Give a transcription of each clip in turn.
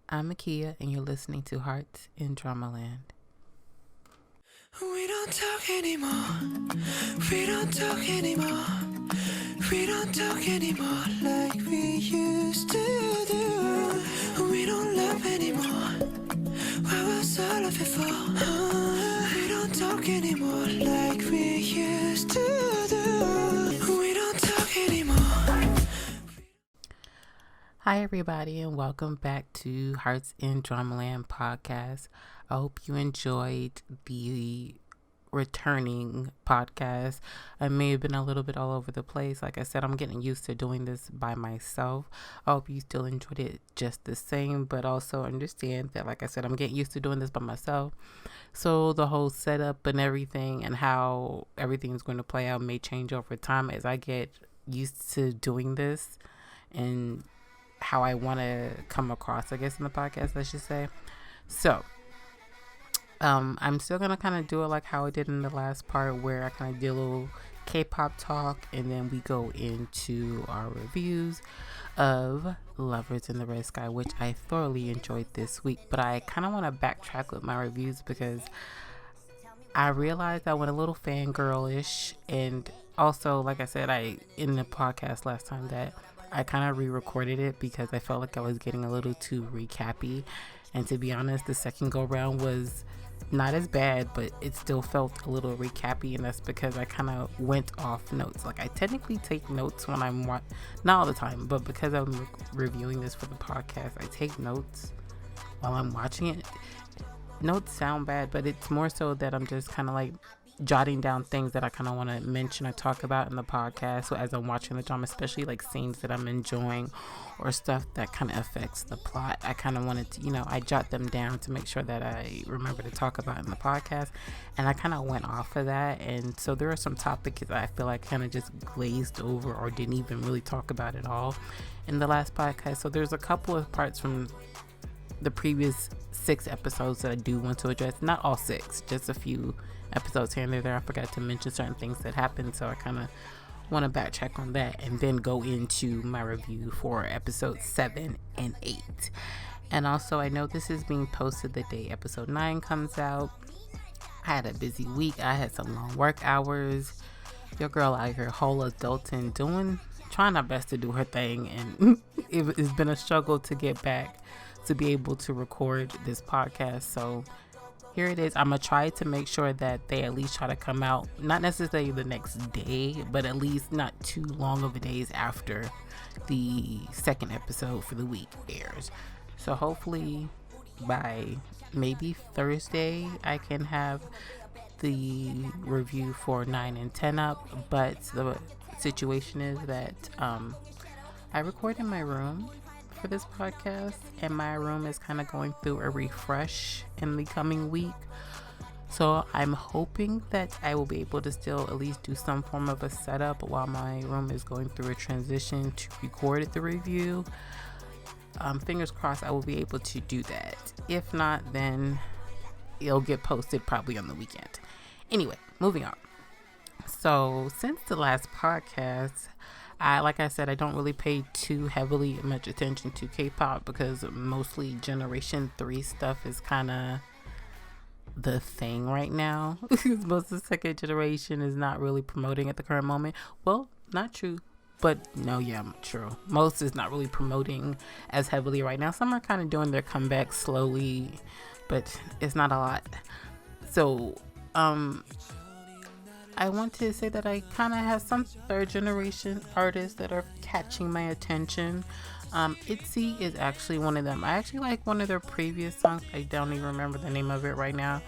I'm Akia, and you're listening to Hearts in Dramaland. We don't talk anymore. We don't talk anymore. We don't talk anymore like we used to do. We don't love anymore. What was all of it for? We don't talk anymore like we used to do. We don't talk anymore. Hi, everybody, and welcome back to Hearts in Dramaland podcast. I hope you enjoyed the returning podcast. I may have been a little bit all over the place. Like I said, I'm getting used to doing this by myself. I hope you still enjoyed it just the same, but also understand that, like I said, I'm getting used to doing this by myself. So the whole setup and everything and how everything's going to play out may change over time as I get used to doing this and how I want to come across, I guess, in the podcast, I should say. So, I'm still going to kind of do it like how I did in the last part, where I kind of do a little K-pop talk, and then we go into our reviews of Lovers in the Red Sky, which I thoroughly enjoyed this week. But I kind of want to backtrack with my reviews because I realized I went a little fangirl-ish, and also, like I said, in the podcast last time, that I kind of re-recorded it because I felt like I was getting a little too recappy. And to be honest, the second go round was not as bad, but it still felt a little recappy, and that's because I kind of went off notes. Like, I technically take notes when I'm not all the time, but because I'm reviewing this for the podcast, I take notes while I'm watching it. Notes sound bad, but it's more so that I'm just kind of like jotting down things that I kind of want to mention or talk about in the podcast. So as I'm watching the drama, especially like scenes that I'm enjoying or stuff that kind of affects the plot, I kind of wanted to, I jot them down to make sure that I remember to talk about in the podcast. And I kind of went off of that. And so there are some topics that I feel like kind of just glazed over or didn't even really talk about at all in the last podcast. So there's a couple of parts from the previous 6 episodes that I do want to address. Not all 6, just a few episodes here and there. I forgot to mention certain things that happened, so I kind of want to backtrack on that and then go into my review for episodes 7 and 8. And also, I know this is being posted the day episode 9 comes out. I had a busy week. I had some long work hours. Your girl out here whole adulting, trying our best to do her thing, and it's been a struggle to get back to be able to record this podcast. So here it is. I'm gonna try to make sure that they at least try to come out, not necessarily the next day, but at least not too long of a days after the second episode for the week airs. So hopefully by maybe Thursday I can have the review for 9 and 10 up. But the situation is that I record in my room for this podcast, and my room is kind of going through a refresh in the coming week. So I'm hoping that I will be able to still at least do some form of a setup while my room is going through a transition to record the review. Fingers crossed I will be able to do that. If not, then it'll get posted probably on the weekend. Anyway, moving on. So since the last podcast, like I said, I don't really pay too heavily much attention to K-pop because mostly Generation 3 stuff is kind of the thing right now. Most of the second generation is not really promoting at the current moment. Well, not true, but no, yeah, true. Most is not really promoting as heavily right now. Some are kind of doing their comeback slowly, but it's not a lot. So, I want to say that I kind of have some third generation artists that are catching my attention. ITZY is actually one of them. I actually like one of their previous songs. I don't even remember the name of it right now.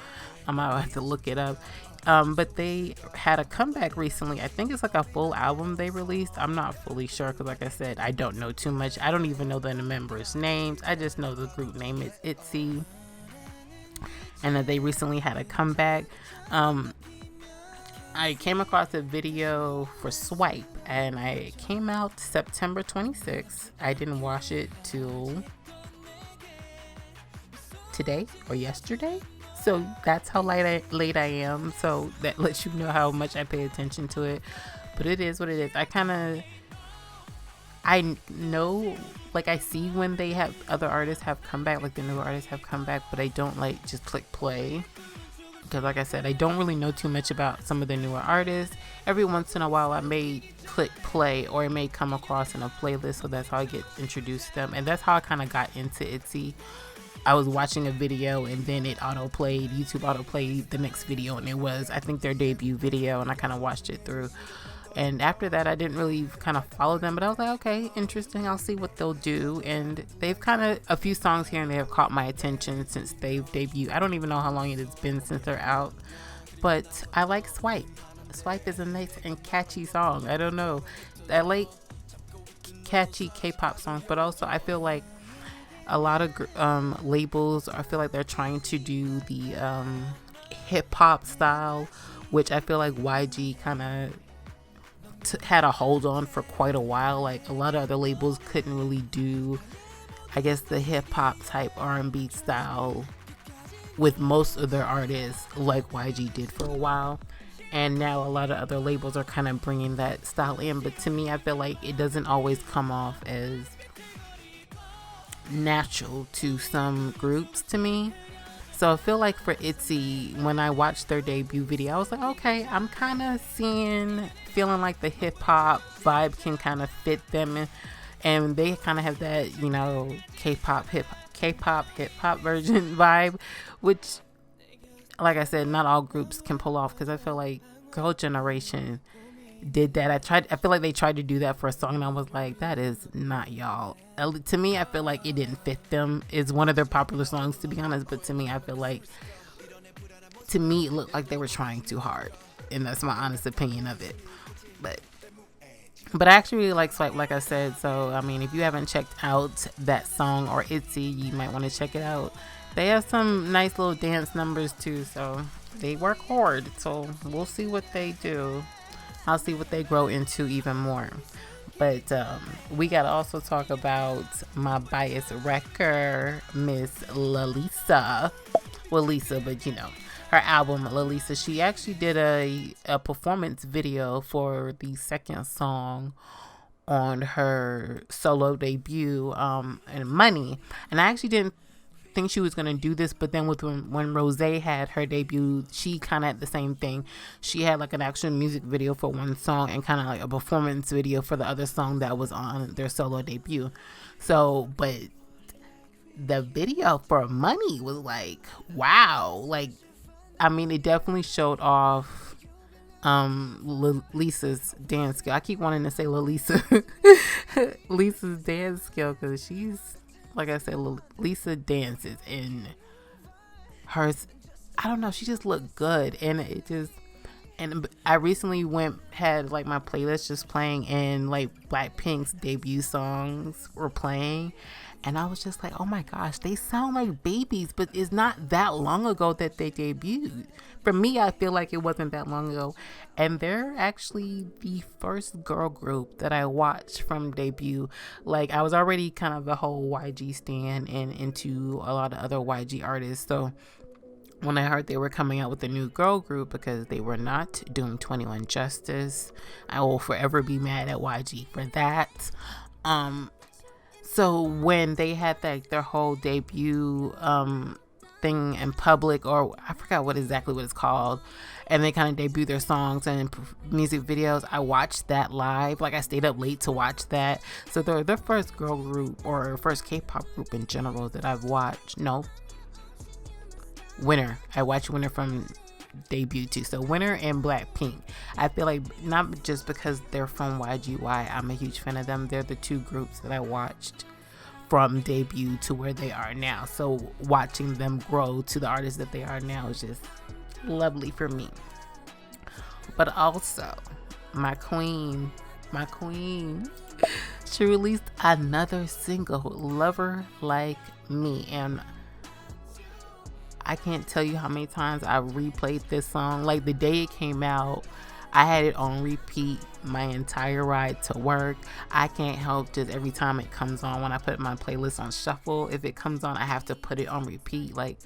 I'll have to look it up. But they had a comeback recently. I think it's like a full album they released. I'm not fully sure because, like I said, I don't know too much. I don't even know the members' names. I just know the group name is ITZY, and that they recently had a comeback. I came across a video for Swipe, and it came out September 26th. I didn't watch it till today or yesterday. So that's how late I am. So that lets you know how much I pay attention to it. But it is what it is. I know like I see when they have other artists have come back, like the new artists have come back, but I don't like just click play because, like I said, I don't really know too much about some of the newer artists. Every once in a while, I may click play or it may come across in a playlist, so that's how I get introduced to them, and that's how I kind of got into ITZY. I was watching a video and then it auto-played, YouTube auto-played the next video, and it was, I think, their debut video, and I kind of watched it through. And after that, I didn't really kind of follow them, but I was like, okay, interesting, I'll see what they'll do. And they've kind of, a few songs here and there have caught my attention since they've debuted. I don't even know how long it has been since they're out, but I like Swipe. Swipe is a nice and catchy song. I don't know, I like catchy K-pop songs, but also I feel like a lot of labels, I feel like they're trying to do the hip-hop style, which I feel like YG kind of had a hold on for quite a while. Like a lot of other labels couldn't really do, I guess, the hip-hop type R&B style with most of their artists like YG did for a while. And now a lot of other labels are kind of bringing that style in, but to me, I feel like it doesn't always come off as natural to some groups to me. So I feel like for ITZY, when I watched their debut video, I was like, okay, I'm kind of feeling like the hip hop vibe can kind of fit them, and they kind of have that, you know, K-pop hip hop version vibe, which, like I said, not all groups can pull off, because I feel like Girl Generation did that. I feel like they tried to do that for a song, and I was like, that is not y'all. To me, I feel like it didn't fit them. It's one of their popular songs, to be honest, but to me, I feel like, to me, it looked like they were trying too hard, and that's my honest opinion of it. But I actually really like Swipe, like I said. So I mean, if you haven't checked out that song or ITZY, you might want to check it out. They have some nice little dance numbers too, so they work hard. So we'll see what they do. I'll see what they grow into even more. But we got to also talk about my bias wrecker, Miss Lalisa. Well, Lisa, but you know, her album, Lalisa. She actually did a performance video for the second song on her solo debut, and Money. And I actually didn't think she was going to do this, but then when Rose had her debut, she kind of had the same thing. She had like an actual music video for one song and kind of like a performance video for the other song that was on their solo debut. So, but the video for Money was like, wow. Like, I mean, it definitely showed off Lisa's dance skill. I keep wanting to say Lalisa. Lisa's dance skill, because she's, like I said, Lisa dances, and hers, I don't know, she just looked good. And it just, and I recently had like my playlist just playing, and like Blackpink's debut songs were playing, and I was just like, oh my gosh, they sound like babies, but it's not that long ago that they debuted. For me, I feel like it wasn't that long ago. And they're actually the first girl group that I watched from debut. Like, I was already kind of a whole YG stan and into a lot of other YG artists. So when I heard they were coming out with a new girl group, because they were not doing 21 justice, I will forever be mad at YG for that. So when they had their whole debut thing in public, or I forgot what it's called, and they kind of debut their songs and music videos, I watched that live. Like, I stayed up late to watch that. So they're the first girl group, or first K-pop group in general, that I've watched. No, Winner. I watched Winner from debut too. So Winner and Blackpink, I feel like, not just because they're from YGY, I'm a huge fan of them. They're the two groups that I watched from debut to where they are now. So watching them grow to the artists that they are now is just lovely for me. But also, my queen, she released another single, Lover Like Me, and I can't tell you how many times I replayed this song. Like, the day it came out, I had it on repeat my entire ride to work. I can't help just every time it comes on, when I put my playlist on shuffle, if it comes on, I have to put it on repeat. Like,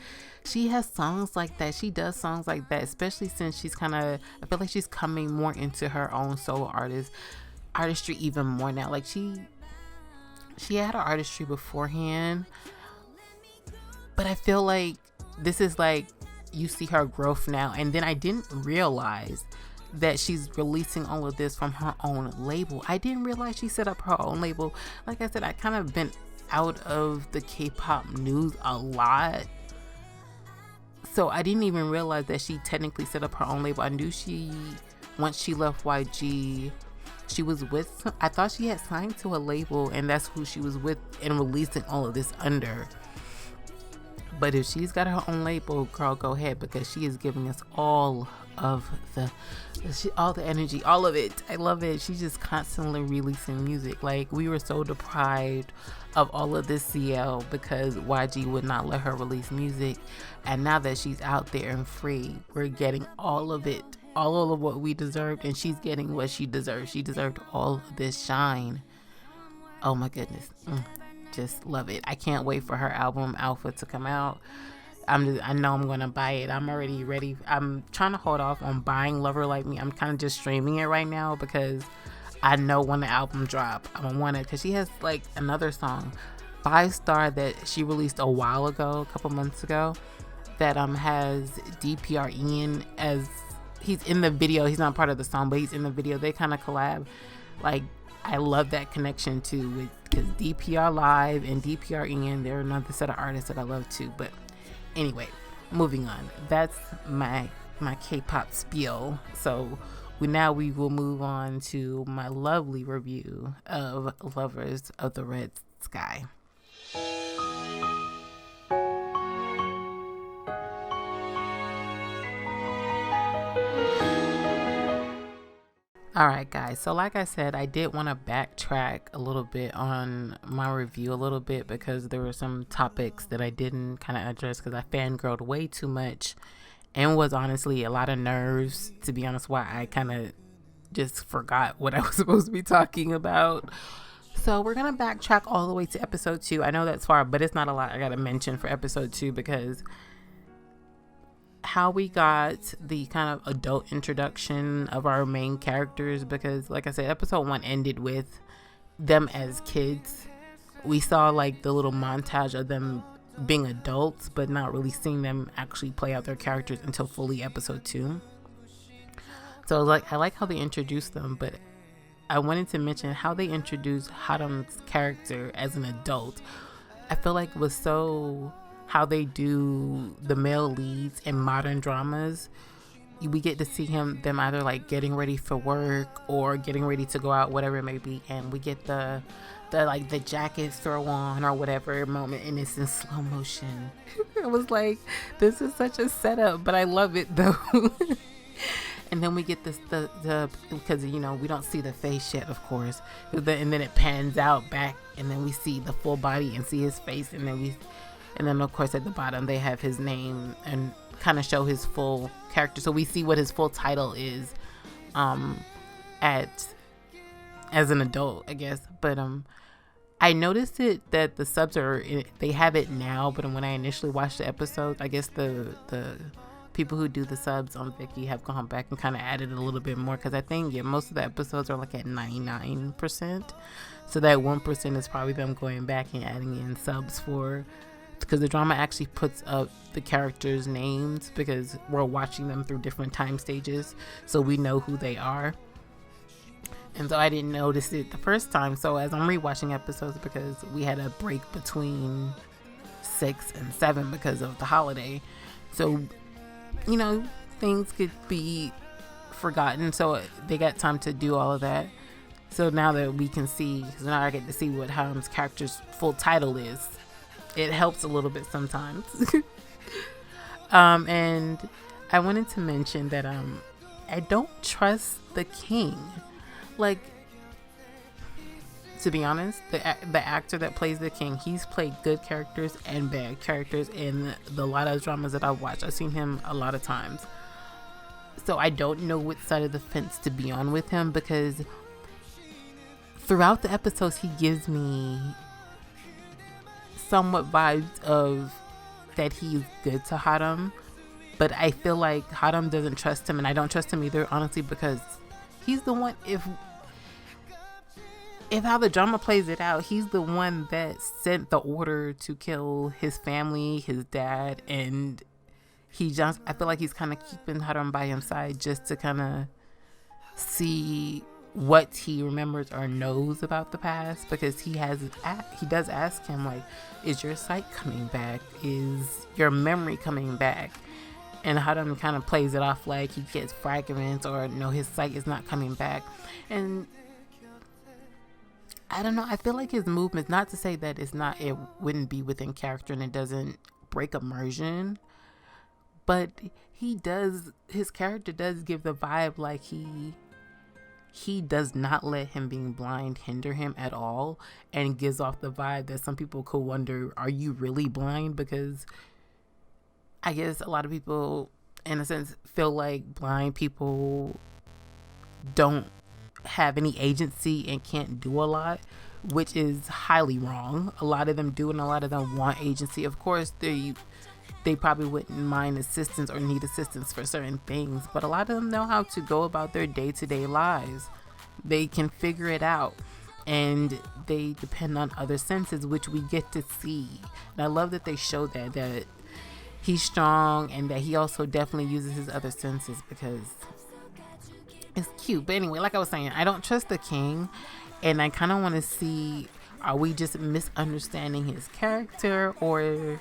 she has songs like that. She does songs like that, especially since she's kind of, I feel like she's coming more into her own solo artistry even more now. Like, she had her artistry beforehand, but I feel like this is like you see her growth now. And then I didn't realize that she's releasing all of this from her own label. I didn't realize she set up her own label. Like I said, I kind of been out of the K-pop news a lot, so I didn't even realize that she technically set up her own label. I knew once she left YG, she was with, I thought she had signed to a label and that's who she was with and releasing all of this under. But if she's got her own label, girl, go ahead, because she is giving us all of all the energy, all of it. I love it. She's just constantly releasing music. Like, we were so deprived of all of this CL because YG would not let her release music. And now that she's out there and free, we're getting all of it, all of what we deserved, and she's getting what she deserved. She deserved all of this shine. Oh my goodness. Just love it. I can't wait for her album Alpha to come out. I know I'm gonna buy it. I'm already ready. I'm trying to hold off on buying Lover Like Me. I'm kind of just streaming it right now because I know when the album drop, I'm gonna want it, because she has like another song, 5 Star, that she released a while ago, a couple months ago, that has DPR Ian as, he's in the video. He's not part of the song, but he's in the video. They kind of collab. Like, I love that connection too, because DPR Live and DPR Ian, they're another set of artists that I love too. But anyway, moving on. That's my K-pop spiel. So we will move on to my lovely review of Lovers of the Red Sky. Alright guys, so like I said, I did want to backtrack a little bit on my review a little bit because there were some topics that I didn't kind of address because I fangirled way too much and was honestly a lot of nerves, to be honest, why I kind of just forgot what I was supposed to be talking about. So we're going to backtrack all the way to episode 2. I know that's far, but it's not a lot I got to mention for episode 2 because how we got the kind of adult introduction of our main characters, because like I said, episode 1 ended with them as kids. We saw like the little montage of them being adults, but not really seeing them actually play out their characters until fully episode 2. So like, I like how they introduced them, but I wanted to mention how they introduced Haram's character as an adult. I feel like it was so how they do the male leads in modern dramas. We get to see them either like getting ready for work or getting ready to go out, whatever it may be, and we get the like the jacket throw on or whatever moment, and it's in slow motion. I was like, this is such a setup, but I love it though. And then we get this the because you know we don't see the face yet, of course, and then it pans out back, and then we see the full body and see his face, and then of course at the bottom they have his name and kind of show his full character, so we see what his full title is as an adult, I guess. But I noticed that the subs they have it now, but when I initially watched the episodes, I guess the people who do the subs on Viki have gone back and kind of added a little bit more, because I think most of the episodes are like at 99%, so that 1% is probably them going back and adding in subs because the drama actually puts up the characters' names because we're watching them through different time stages, so we know who they are. And so I didn't notice it the first time, so as I'm rewatching episodes, because we had a break between 6 and 7 because of the holiday, so you know things could be forgotten, so they got time to do all of that. So now that we can see, because now I get to see what Haram's character's full title is, it helps a little bit sometimes. And I wanted to mention that I don't trust the king. Like, to be honest, the actor that plays the king, he's played good characters and bad characters in the lot of dramas that I've watched. I've seen him a lot of times, so I don't know which side of the fence to be on with him, because throughout the episodes he gives me somewhat vibes of that he's good to Haram, but I feel like Haram doesn't trust him, and I don't trust him either, honestly, because he's the one, if how the drama plays it out, he's the one that sent the order to kill his family, his dad, and he just, I feel like he's kind of keeping Haram by his side just to kind of see what he remembers or knows about the past, because he does ask him, like, is your sight coming back? Is your memory coming back? And Haram kind of plays it off like he gets fragments, or no, his sight is not coming back. And I don't know, I feel like his movements, not to say that it wouldn't be within character and it doesn't break immersion, but his character does give the vibe like he does not let him being blind hinder him at all, and gives off the vibe that some people could wonder, are you really blind? Because I guess a lot of people, in a sense, feel like blind people don't have any agency and can't do a lot, which is highly wrong. A lot of them do, and a lot of them want agency. Of course, they probably wouldn't mind assistance or need assistance for certain things, but a lot of them know how to go about their day-to-day lives. They can figure it out, and they depend on other senses, which we get to see. And I love that they show that he's strong and that he also definitely uses his other senses, because it's cute. But anyway, like I was saying, I don't trust the king, and I kind of want to see, are we just misunderstanding his character, or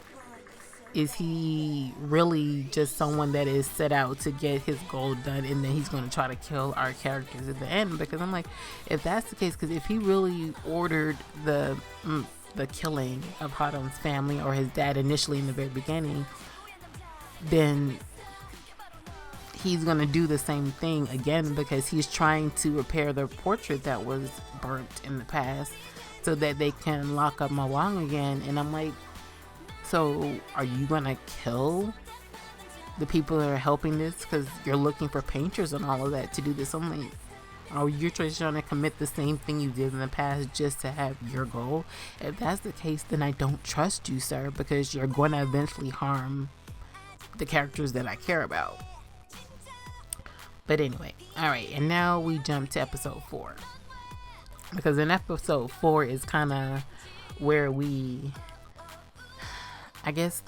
is he really just someone that is set out to get his goal done, and then he's going to try to kill our characters at the end? Because I'm like, if that's the case, because if he really ordered the killing of Haram's family, or his dad initially in the very beginning, then he's going to do the same thing again, because he's trying to repair the portrait that was burnt in the past so that they can lock up Mawang again. And I'm like, so are you going to kill the people that are helping this because you're looking for painters and all of that to do this? I'm like, are you trying to commit the same thing you did in the past just to have your goal? If that's the case, then I don't trust you, sir, because you're going to eventually harm the characters that I care about. But anyway, all right, and now we jump to episode 4, because in episode 4 is kind of where we, I guess,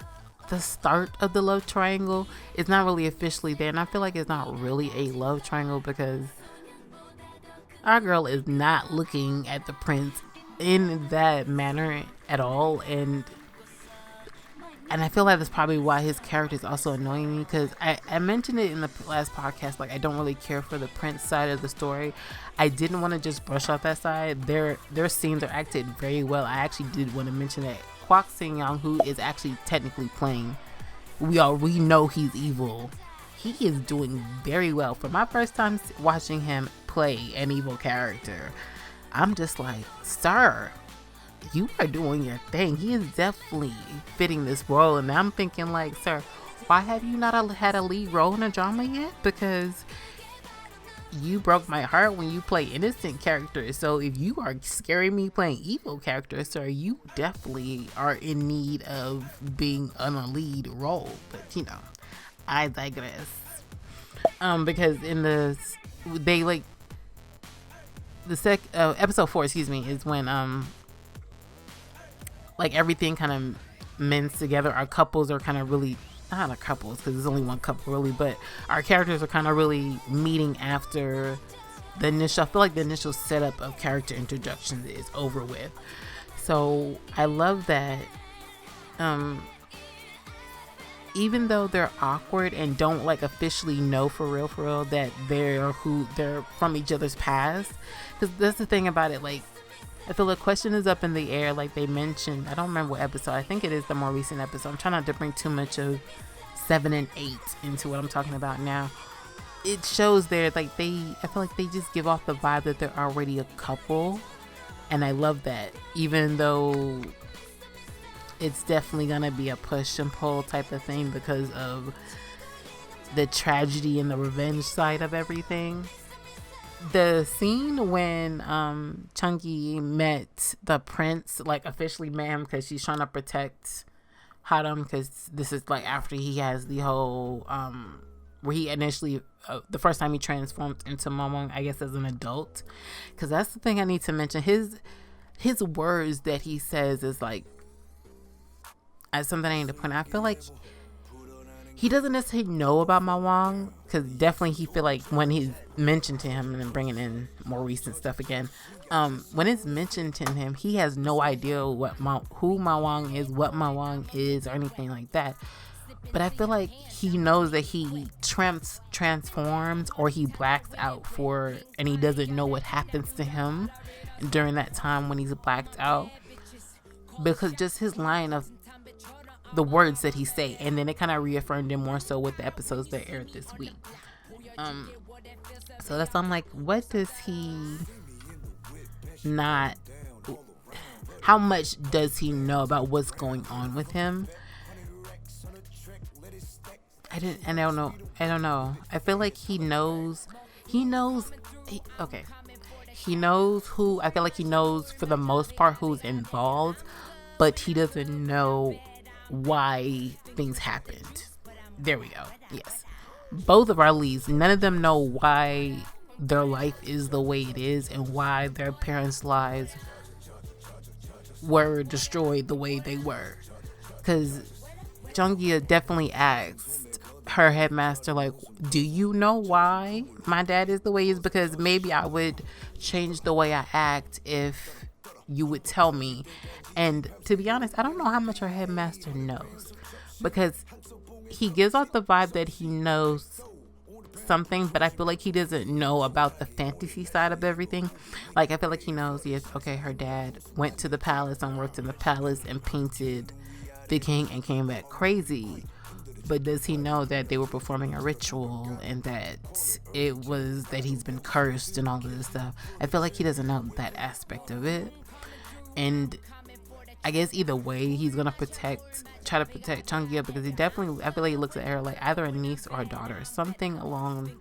the start of the love triangle. It's not really officially there, and I feel like it's not really a love triangle, because our girl is not looking at the prince in that manner at all, and I feel like that's probably why his character is also annoying me, because I mentioned it in the last podcast, like, I don't really care for the prince side of the story. I didn't want to just brush off that side. Their scenes are acted very well. I actually did want to mention that Kwak Sing Young, who is actually technically playing, we know he's evil. He is doing very well. For my first time watching him play an evil character, I'm just like, sir, you are doing your thing. He is definitely fitting this role. And I'm thinking, like, sir, why have you not had a lead role in a drama yet? Because you broke my heart when you play innocent characters. So if you are scaring me playing evil characters, sir, you definitely are in need of being on a lead role. But you know, I digress. Because in the episode 4, is when like everything kind of mends together. Our couples are kind of really, not a couples because there's only one couple really, but our characters are kind of really meeting after the initial, I feel like the initial setup of character introductions is over with. So I love that even though they're awkward and don't like officially know for real that they're from each other's past, because that's the thing about it, like, I feel the question is up in the air, like they mentioned. I don't remember what episode. I think it is the more recent episode. I'm trying not to bring too much of 7 and 8 into what I'm talking about now. It shows there, like, I feel like they just give off the vibe that they're already a couple. And I love that. Even though it's definitely going to be a push and pull type of thing because of the tragedy and the revenge side of everything. The scene when Chungi met the prince, like officially met him because she's trying to protect Haram, because this is like after he has the whole where he initially the first time he transformed into Momong, I guess as an adult, because that's the thing I need to mention. His words that he says is like, as something I need to point out. I feel like he doesn't necessarily know about Mawang, because definitely he feel like when he's mentioned to him, and then bringing in more recent stuff again, when it's mentioned to him, he has no idea who Mawang is, what Mawang is, or anything like that. But I feel like he knows that he transforms or he blacks out and he doesn't know what happens to him during that time when he's blacked out, because just his line of the words that he say, and then it kind of reaffirmed it more so with the episodes that aired this week. So that's, I'm like, what does he not, how much does he know about what's going on with him? I don't know. I feel like he knows who, I feel like he knows for the most part who's involved, but he doesn't know why things happened. There we go. Yes. Both of our leads, none of them know why their life is the way it is and why their parents' lives were destroyed the way they were. Because Jung-gi definitely asked her headmaster, like, do you know why my dad is the way he is? Because maybe I would change the way I act if you would tell me. And to be honest, I don't know how much her headmaster knows, because he gives off the vibe that he knows something, but I feel like he doesn't know about the fantasy side of everything. Like, I feel like he knows, yes, okay, her dad went to the palace and worked in the palace and painted the king and came back crazy. But does he know that they were performing a ritual and that it was that he's been cursed and all of this stuff? I feel like he doesn't know that aspect of it. And I guess either way, he's gonna try to protect Chung-gi, because he definitely, I feel like he looks at her like either a niece or a daughter, something along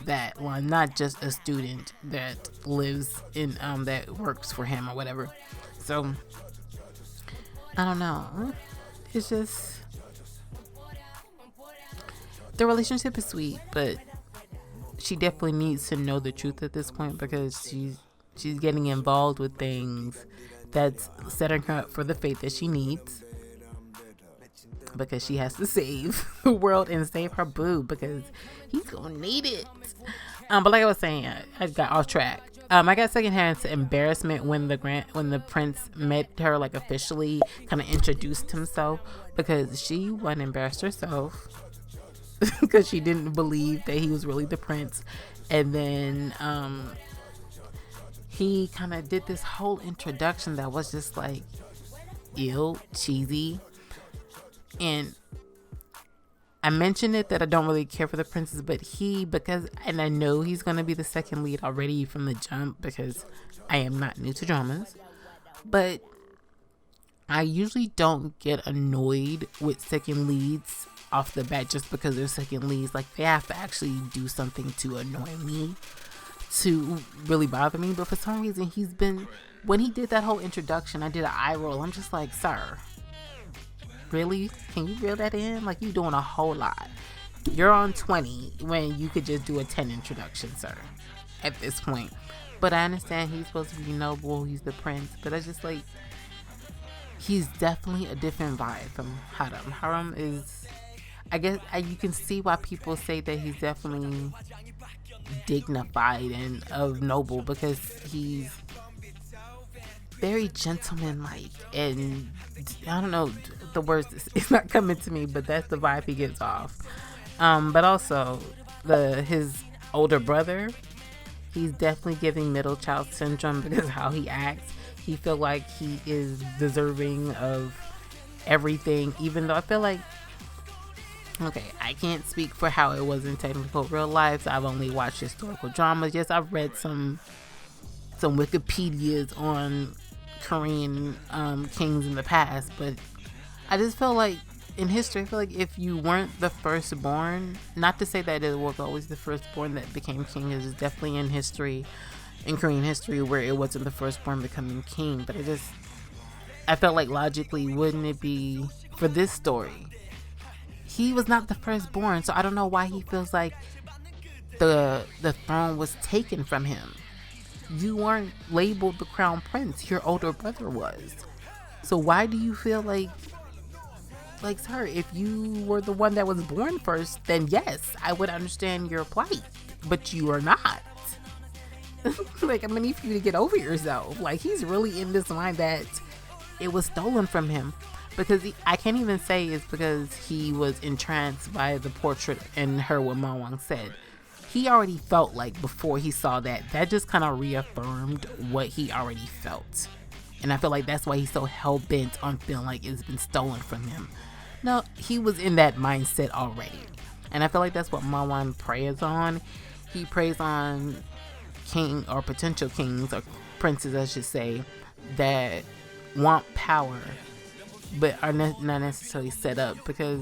that line, not just a student that lives in that works for him or whatever. So I don't know. It's just, the relationship is sweet, but she definitely needs to know the truth at this point, because she's getting involved with things that's setting her up for the fate that she needs, because she has to save the world and save her boo, because he's gonna need it. But like I was saying, I got off track. I got secondhand embarrassment when the prince met her, like officially kind of introduced himself, because she wasn't embarrassed herself because she didn't believe that he was really the prince. And then he kind of did this whole introduction that was just like ill, cheesy. And I mentioned it that I don't really care for the princess, but and I know he's going to be the second lead already from the jump, because I am not new to dramas, but I usually don't get annoyed with second leads off the bat just because they're second leads. Like, they have to actually do something to annoy me, to really bother me. But for some reason, when he did that whole introduction, I did an eye roll. I'm just like, sir, really? Can you reel that in? Like, you doing a whole lot. You're on 20 when you could just do a 10 introduction, sir, at this point. But I understand he's supposed to be noble, he's the prince, but I just like, he's definitely a different vibe from Haram. Haram is, I guess you can see why people say that he's definitely dignified and of noble, because he's very gentleman-like, and I don't know the words, it's not coming to me, but that's the vibe he gets off. But also his older brother, he's definitely giving middle child syndrome, because how he acts, he feel like he is deserving of everything, even though I feel like, okay, I can't speak for how it was in technical real life. So I've only watched historical dramas. Yes, I've read some Wikipedias on Korean kings in the past, but I just feel like in history, I feel like if you weren't the firstborn, not to say that it was always the firstborn that became king, is definitely in history, in Korean history, where it wasn't the firstborn becoming king, but I felt like logically, wouldn't it be for this story? he was not the firstborn, so I don't know why he feels like the throne was taken from him. You weren't labeled the crown prince, your older brother was. So why do you feel like sir, if you were the one that was born first, then yes, I would understand your plight, but you are not. Like, I'm gonna need for you to get over yourself. Like, he's really in this mind that it was stolen from him, because I can't even say it's because he was entranced by the portrait and heard what Ma Wang said. He already felt like, before he saw that just kind of reaffirmed what he already felt. And I feel like that's why he's so hell-bent on feeling like it's been stolen from him. No, he was in that mindset already. And I feel like that's what Ma Wang preys on. He preys on king or potential kings or princes, I should say, that want power but are not necessarily set up, because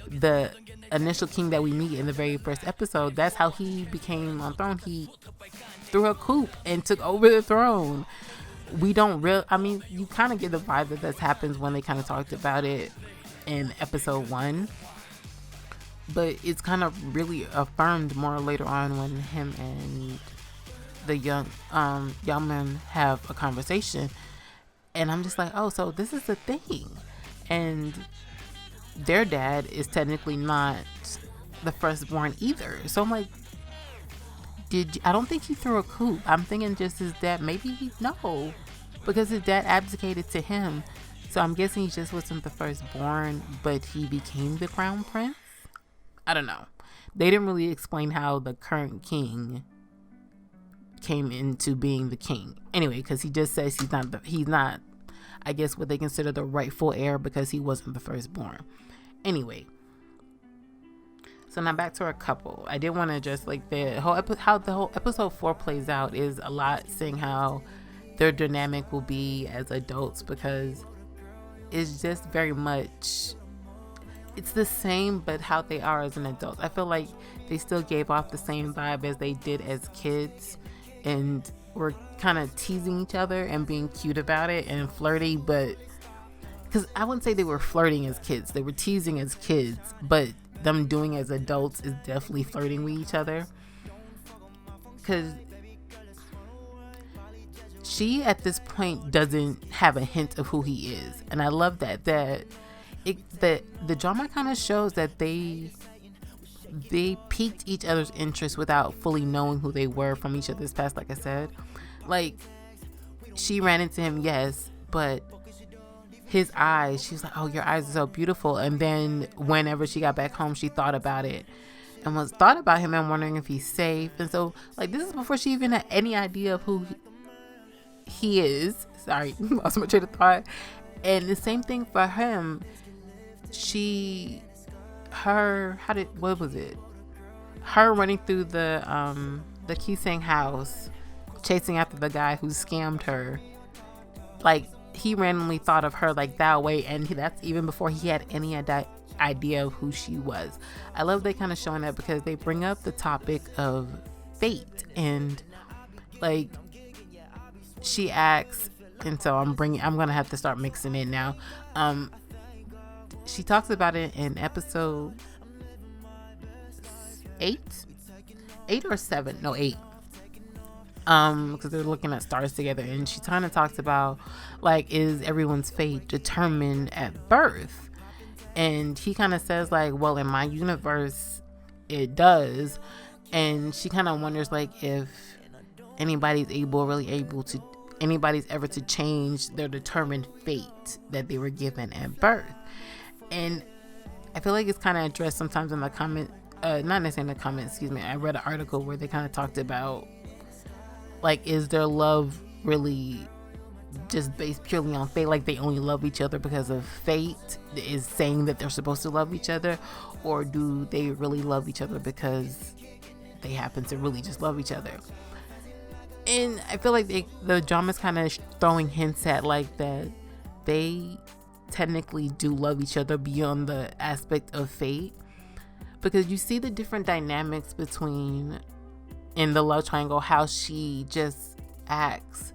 the initial king that we meet in the very first episode, that's how he became on throne. He threw a coup and took over the throne. We don't you kind of get the vibe that this happens when they kind of talked about it in episode 1, but it's kind of really affirmed more later on when him and the young man have a conversation, and I'm just like, oh, so this is the thing. And their dad is technically not the firstborn either, so I'm like, I don't think he threw a coup. I'm thinking just his dad, no, because his dad abdicated to him, so I'm guessing he just wasn't the firstborn, but he became the crown prince. I don't know. They didn't really explain how the current king came into being the king. Anyway, because he just says he's not, I guess, what they consider the rightful heir, because he wasn't the firstborn. Anyway, so now back to our couple. I did want to address like how the whole episode 4 plays out is a lot, seeing how their dynamic will be as adults, because it's just very much, it's the same, but how they are as an adult. I feel like they still gave off the same vibe as they did as kids, and were kind of teasing each other and being cute about it and flirty, but because I wouldn't say they were flirting as kids, they were teasing as kids, but them doing as adults is definitely flirting with each other, because she at this point doesn't have a hint of who he is. And I love that the drama kind of shows that they piqued each other's interest without fully knowing who they were from each other's past. Like I said, like, she ran into him, yes, but his eyes, she was like, oh, your eyes are so beautiful. And then whenever she got back home, she thought about it and thought about him and wondering if he's safe. And so, like, this is before she even had any idea of who he is. Sorry, lost my train of thought. And the same thing for him. Her running through the Kisang house, chasing after the guy who scammed her. Like, he randomly thought of her like that way, and that's even before he had any idea of who she was. I love they kind of showing that, because they bring up the topic of fate, and like, she asks, and so I'm gonna have to start mixing it now. She talks about it in episode 8 or 7, no 8, because they're looking at stars together, and she kind of talks about, like, is everyone's fate determined at birth? And he kind of says, like, well, in my universe it does. And she kind of wonders, like, if anybody's ever to change their determined fate that they were given at birth. And I feel like it's kind of addressed sometimes in the comment, not necessarily in the comments, excuse me. I read an article where they kind of talked about, like, is their love really just based purely on fate? Like, they only love each other because of fate is saying that they're supposed to love each other, or do they really love each other because they happen to really just love each other? And I feel like the drama's kind of throwing hints at, like, that they technically do love each other beyond the aspect of fate, because you see the different dynamics in the love triangle, how she just acts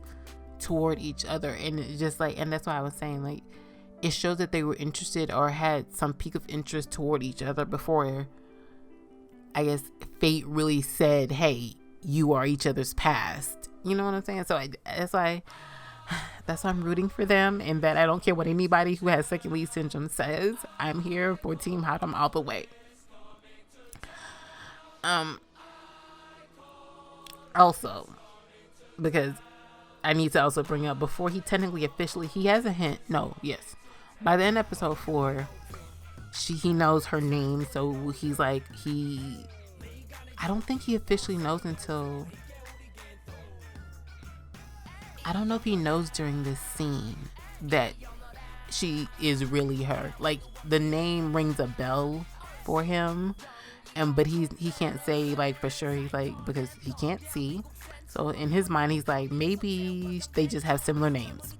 toward each other, and it's just like, and that's why I was saying, like, it shows that they were interested or had some peak of interest toward each other before, I guess, fate really said, hey, you are each other's past. You know what I'm saying? So that's why I'm rooting for them, and that I don't care what anybody who has second lead syndrome says. I'm here for Team Haram all the way. Also, because I need to also bring up, before he technically officially, he has a hint. No, yes. By the end of episode 4, he knows her name. So he's like, I don't think he officially knows until, I don't know if he knows during this scene that she is really her. Like, the name rings a bell for him, but he can't say like for sure. He's like, because he can't see. So in his mind, he's like, maybe they just have similar names,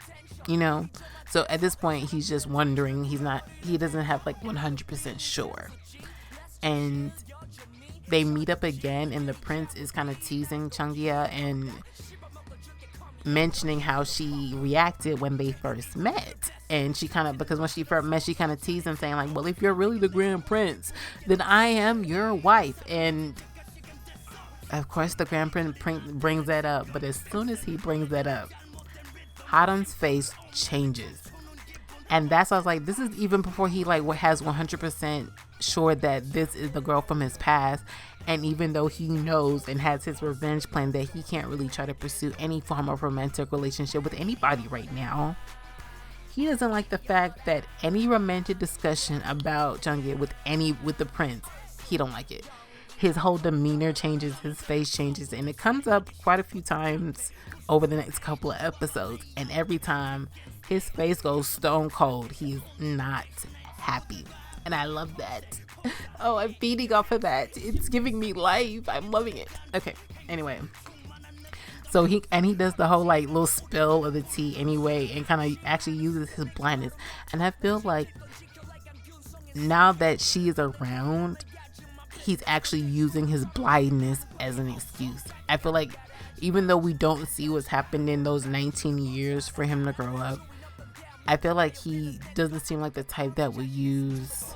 you know? So at this point, he's just wondering. He doesn't have like 100% sure. And they meet up again, and the prince is kind of teasing Chungia and mentioning how she reacted when they first met. And she kind of, because when she first met, she kind of teased him, saying like, well, if you're really the Grand Prince, then I am your wife. And of course the Grand Prince brings that up, but as soon as he brings that up, Haram's face changes. And that's why I was like, this is even before he like has 100% sure that this is the girl from his past. And even though he knows and has his revenge plan that he can't really try to pursue any form of romantic relationship with anybody right now, he doesn't like the fact that any romantic discussion about Chungia with the prince, he don't like it. His whole demeanor changes, his face changes, and it comes up quite a few times over the next couple of episodes. And every time his face goes stone cold, he's not happy. And I love that. Oh, I'm feeding off of that. It's giving me life. I'm loving it. Okay, anyway. So he does the whole like little spill of the tea anyway, and kind of actually uses his blindness. And I feel like now that she is around, he's actually using his blindness as an excuse. I feel like even though we don't see what's happened in those 19 years for him to grow up, I feel like he doesn't seem like the type that would use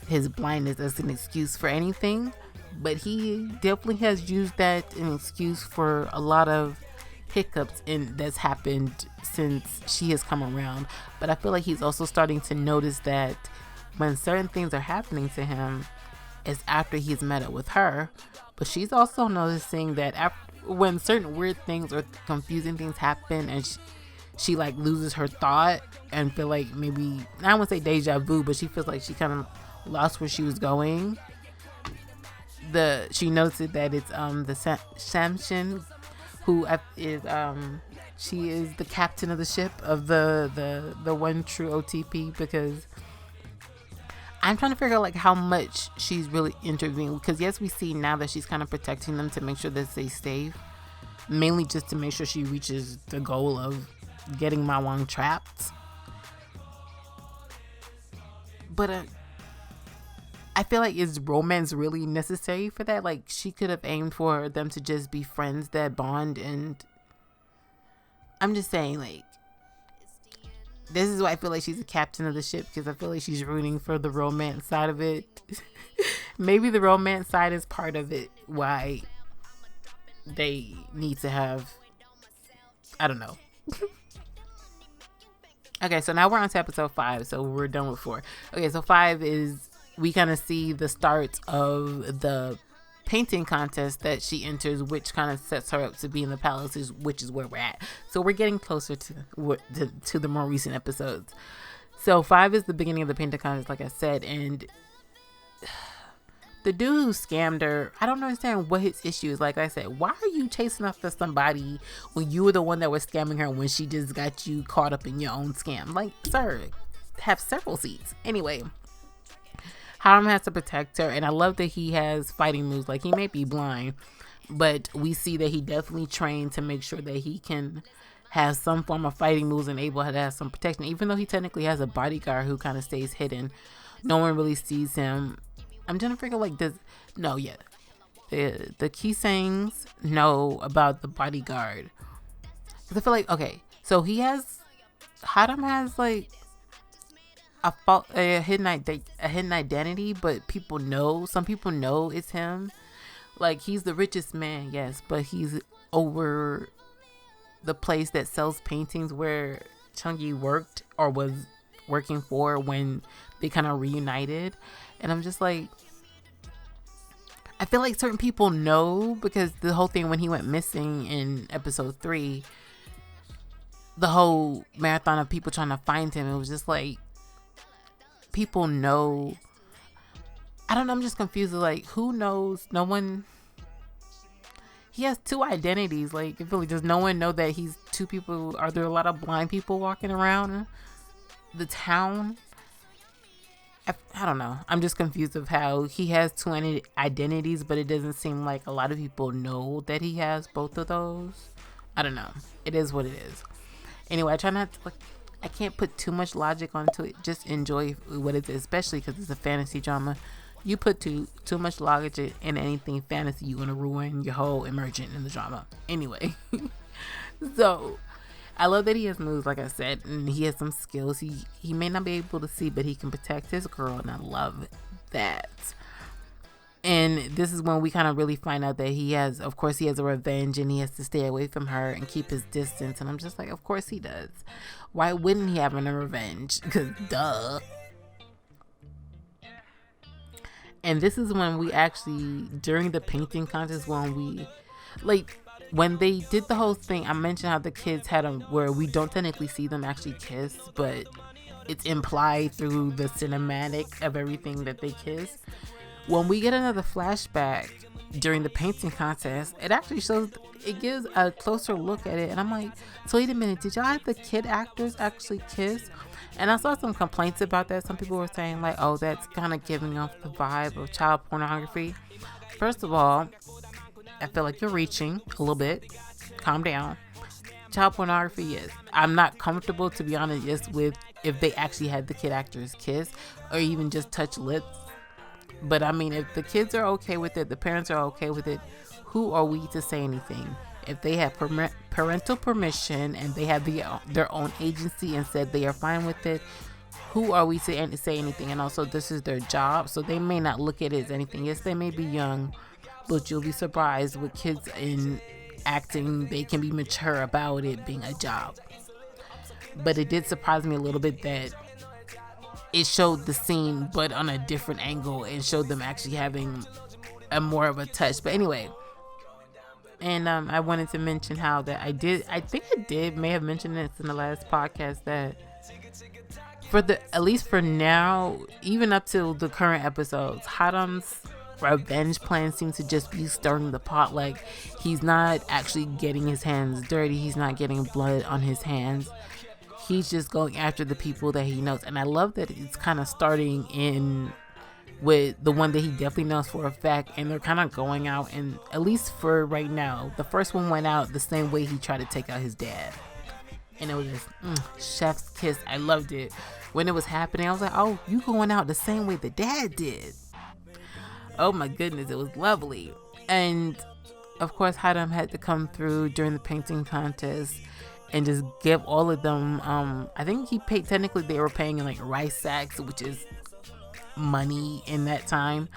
his blindness as an excuse for anything. But he definitely has used that as an excuse for a lot of hiccups that's happened since she has come around. But I feel like he's also starting to notice that when certain things are happening to him, it's after he's met up with her. But she's also noticing that when certain weird things or confusing things happen, and she like loses her thought and feel like maybe, I wouldn't say deja vu, but she feels like she kind of lost where she was going. She noticed that it's the Samson, who is she is the captain of the ship of the one true OTP, because I'm trying to figure out like how much she's really intervening, because yes, we see now that she's kind of protecting them to make sure that they stay, mainly just to make sure she reaches the goal of getting Ma Wang trapped. But I feel like, is romance really necessary for that? Like, she could have aimed for them to just be friends that bond. And I'm just saying, like, this is why I feel like she's the captain of the ship, because I feel like she's rooting for the romance side of it. Maybe the romance side is part of it, why they need to have, I don't know. Okay, so now we're on to episode 5, so we're done with 4. Okay, so 5 is, we kind of see the start of the painting contest that she enters, which kind of sets her up to be in the palaces, which is where we're at. So we're getting closer to the more recent episodes. So 5 is the beginning of the painting contest, like I said, and the dude who scammed her, I don't understand what his issue is. Like I said, why are you chasing after somebody when you were the one that was scamming her, when she just got you caught up in your own scam? Like, sir, have several seats. Anyway, Haram has to protect her, and I love that he has fighting moves. Like, he may be blind, but we see that he definitely trained to make sure that he can have some form of fighting moves and able to have some protection. Even though he technically has a bodyguard who kind of stays hidden, no one really sees him. I'm trying to figure like this. No, yeah, the Kisangs know about the bodyguard, because I feel like, okay, so Haram has like a hidden identity, but some people know it's him. Like, he's the richest man, yes, but he's over the place that sells paintings where Chung-gi worked or was working for when they kind of reunited. And I'm just like, I feel like certain people know, because the whole thing when he went missing in episode 3, the whole marathon of people trying to find him, it was just like, people know. I don't know, I'm just confused. Like, who knows? No one. He has 2 identities. Like, I feel like, does no one know that he's 2 people? Are there a lot of blind people walking around the town? I don't know. I'm just confused of how he has 2 identities, but it doesn't seem like a lot of people know that he has both of those. I don't know. It is what it is. Anyway, I try not to, I can't put too much logic onto it. Just enjoy what it is, especially because it's a fantasy drama. You put too much logic in anything fantasy, you're going to ruin your whole immersion in the drama. Anyway, so I love that he has moves, like I said, and he has some skills. He may not be able to see, but he can protect his girl, and I love that. And this is when we kind of really find out that he has a revenge, and he has to stay away from her and keep his distance. And I'm just like, of course he does. Why wouldn't he have a revenge? Because duh. And this is when we actually, during the painting contest, when they did the whole thing, I mentioned how the kids had where we don't technically see them actually kiss, but it's implied through the cinematic of everything that they kiss. When we get another flashback during the painting contest, it gives a closer look at it. And I'm like, so wait a minute, did y'all have the kid actors actually kiss? And I saw some complaints about that. Some people were saying like, oh, that's kind of giving off the vibe of child pornography. First of all, I feel like you're reaching a little bit. Calm down. Child pornography, yes. I'm not comfortable, to be honest, with if they actually had the kid actors kiss or even just touch lips. But I mean, if the kids are okay with it, the parents are okay with it, who are we to say anything? If they have parental permission and they have their own agency and said they are fine with it, who are we to say anything? And also, this is their job, so they may not look at it as anything. Yes, they may be young, but you'll be surprised with kids in acting. They can be mature about it being a job. But it did surprise me a little bit that it showed the scene, but on a different angle, and showed them actually having a more of a touch. But anyway, and I wanted to mention how that I may have mentioned this in the last podcast, that at least for now, even up to the current episodes, Haram's revenge plan seems to just be stirring the pot. Like, he's not actually getting his hands dirty. He's not getting blood on his hands. He's just going after the people that he knows. And I love that it's kind of starting in with the one that he definitely knows for a fact, and they're kind of going out, and at least for right now, the first one went out the same way he tried to take out his dad. And it was just chef's kiss. I loved it. When it was happening, I was like, oh, you going out the same way the dad did. Oh my goodness, it was lovely. And of course, Haram had to come through during the painting contest and just give all of them, I think he paid, technically they were paying in like rice sacks, which is money in that time.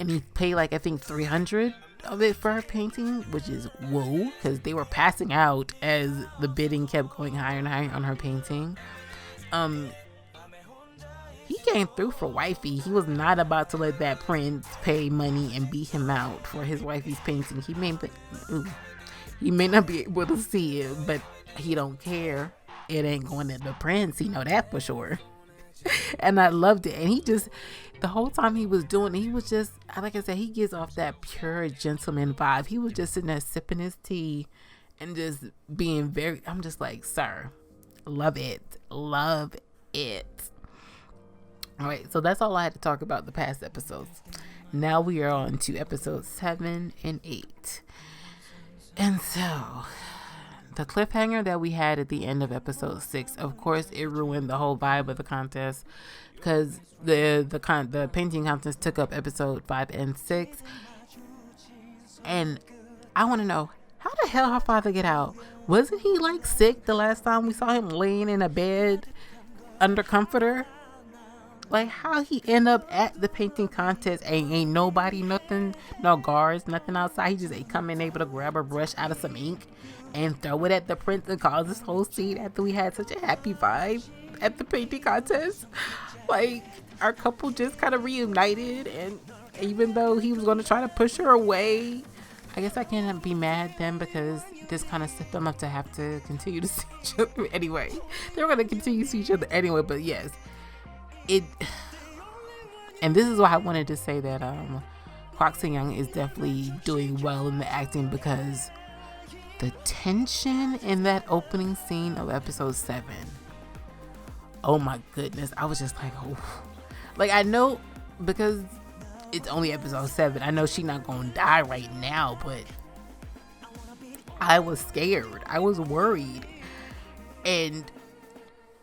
And he paid like, I think 300 of it for her painting, which is whoa, because they were passing out as the bidding kept going higher and higher on her painting. He came through for wifey. He was not about to let that prince pay money and beat him out for his wifey's painting. He may not be able to see it, but he don't care. It ain't going to the prince. He know that for sure. And I loved it. And he just, the whole time he was doing it, he was just, like I said, he gives off that pure gentleman vibe. He was just sitting there sipping his tea and just being very, I'm just like, sir, love it. Love it. All right, so that's all I had to talk about the past episodes. Now we are on to episodes 7 and 8. And so, the cliffhanger that we had at the end of episode 6, of course, it ruined the whole vibe of the contest, because the painting contest took up episode 5 and 6. And I want to know, how the hell her father get out? Wasn't he like sick the last time we saw him laying in a bed under comforter? Like, how he end up at the painting contest? Ain't nobody, nothing, no guards, nothing outside. He just ain't coming able to grab a brush out of some ink and throw it at the prince and cause this whole scene after we had such a happy vibe at the painting contest. Like, our couple just kind of reunited, and even though he was going to try to push her away, I guess I can't be mad then, because this kind of set them up to have to continue to see each other anyway. They're going to continue to see each other anyway, but yes. And this is why I wanted to say that Kwak Sing Young is definitely doing well in the acting, because the tension in that opening scene of episode 7, oh my goodness, I was just like, oh, like, I know because it's only episode 7, I know she's not gonna die right now, but I was scared, I was worried. And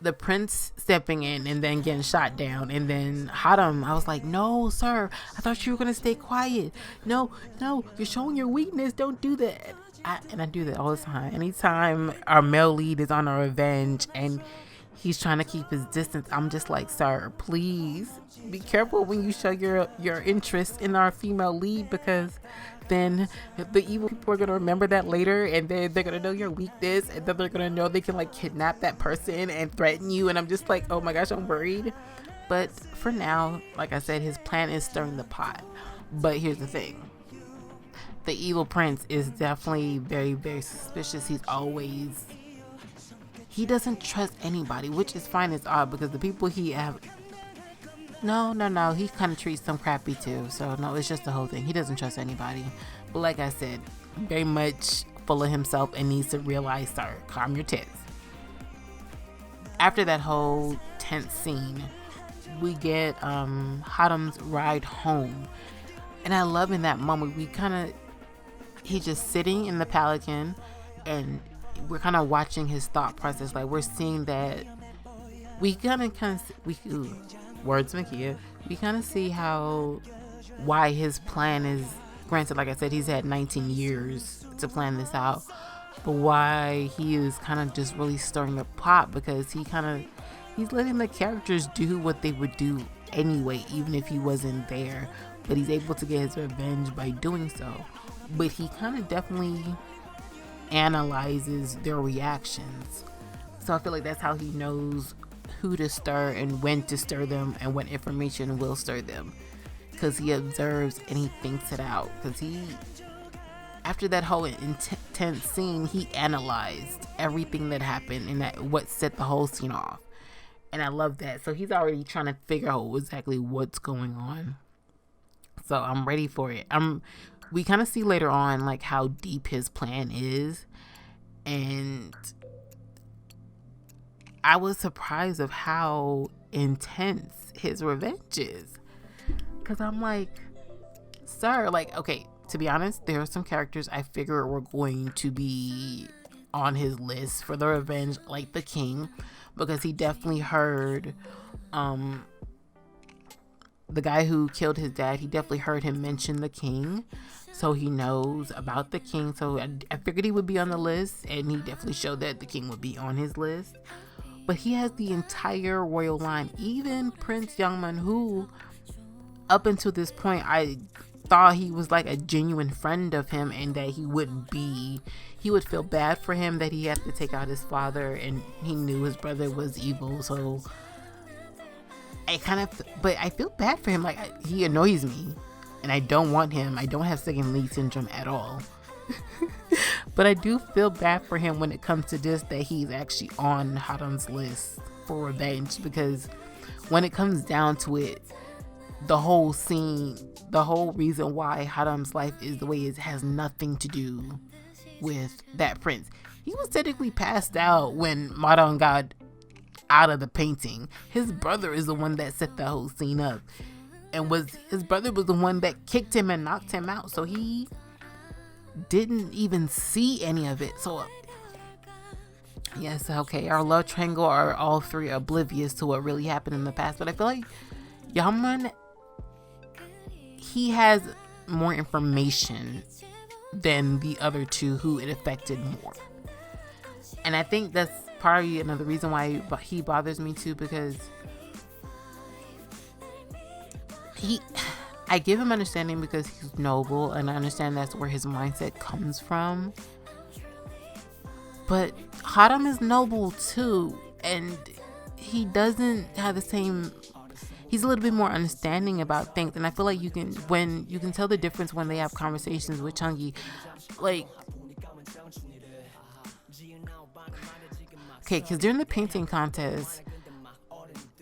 the prince stepping in and then getting shot down, and then Haram, I was like, no sir, I thought you were gonna stay quiet. No, you're showing your weakness, don't do that. I do that all the time. Anytime our male lead is on a revenge and he's trying to keep his distance, I'm just like, sir, please be careful when you show your interest in our female lead, because then the evil people are going to remember that later, and then they're going to know your weakness, and then they're going to know they can like kidnap that person and threaten you. And I'm just like, oh my gosh, I'm worried. But for now, like I said, his plan is stirring the pot. But here's the thing. The evil prince is definitely very, very suspicious. He doesn't trust anybody, which is fine. It's odd because the people he have, no, he kind of treats them crappy too. So no, it's just the whole thing. He doesn't trust anybody. But like I said, very much full of himself and needs to realize, sir, calm your tits. After that whole tense scene, we get Haram's ride home. And I love in that moment, he's just sitting in the Pelican, and we're kind of watching his thought process. Like, we're seeing that we kind of words Makia, we kind of see why his plan is, granted, like I said, he's had 19 years to plan this out, but why he is kind of just really stirring the pot, because he's letting the characters do what they would do anyway, even if he wasn't there, but he's able to get his revenge by doing so. But he kind of definitely analyzes their reactions, so I feel like that's how he knows who to stir and when to stir them and what information will stir them, because he observes and he thinks it out. Because after that whole intense scene, he analyzed everything that happened and what set the whole scene off, and I love that. So he's already trying to figure out exactly what's going on, so I'm ready for it. We kind of see later on like how deep his plan is, and I was surprised of how intense his revenge is, because I'm like, sir, like, okay, to be honest, there are some characters I figure were going to be on his list for the revenge, like the king, because he definitely heard the guy who killed his dad, he definitely heard him mention the king, so he knows about the king. So I figured he would be on the list, and he definitely showed that the king would be on his list. But he has the entire royal line, even Prince Youngman, who up until this point I thought he was like a genuine friend of him, and that he would feel bad for him that he had to take out his father, and he knew his brother was evil. So but I feel bad for him. Like, he annoys me, and I don't want him. I don't have second lead syndrome at all. But I do feel bad for him when it comes to this, that he's actually on Haram's list for revenge, because when it comes down to it, the whole scene, the whole reason why Haram's life is the way it is has nothing to do with that prince. He was technically passed out when Madon got out of the painting. His brother is the one that set the whole scene up, and his brother was the one that kicked him and knocked him out, so he didn't even see any of it. So yes, okay, our love triangle are all three oblivious to what really happened in the past, but I feel like Youngman, he has more information than the other two who it affected more, and I think that's probably another reason why he bothers me too, because I give him understanding because he's noble, and I understand that's where his mindset comes from. But Haram is noble too, and he doesn't have the same. He's a little bit more understanding about things, and I feel like you can tell the difference when they have conversations with Chungi. Like, okay, because during the painting contest,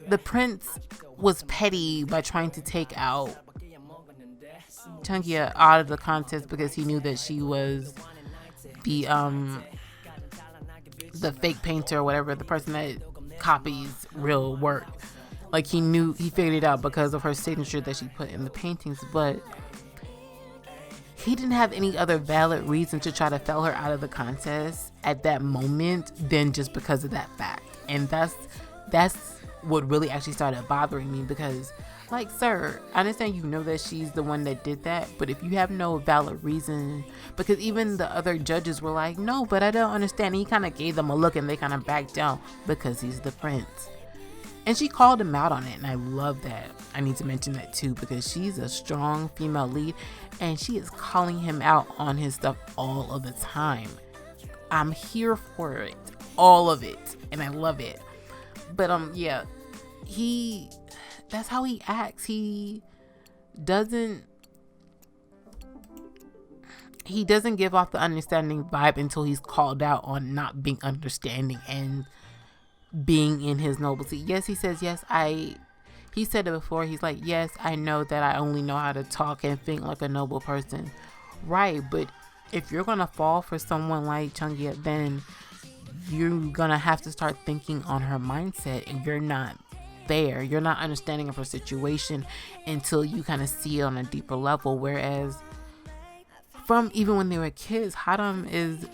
the prince was petty by trying to take out Chungi out of the contest because he knew that she was the fake painter or whatever, the person that copies real work. Like, he figured it out because of her signature that she put in the paintings, but he didn't have any other valid reason to try to fail her out of the contest at that moment than just because of that fact. And that's what really actually started bothering me, because, like, sir, I understand you know that she's the one that did that, but if you have no valid reason, because even the other judges were like, no, but I don't understand. And he kind of gave them a look and they kind of backed down because he's the prince. And she called him out on it, and I love that. I need to mention that too, because she's a strong female lead and she is calling him out on his stuff all of the time. I'm here for it, all of it, and I love it. But yeah, that's how he acts. He doesn't give off the understanding vibe until he's called out on not being understanding and being in his nobility. Yes, he says, yes, he said it before. He's like, yes, I know that I only know how to talk and think like a noble person. Right, but if you're gonna fall for someone like Chungi, then you're gonna have to start thinking on her mindset, and you're not there. You're not understanding of her situation until you kind of see it on a deeper level. Whereas from even when they were kids, Haram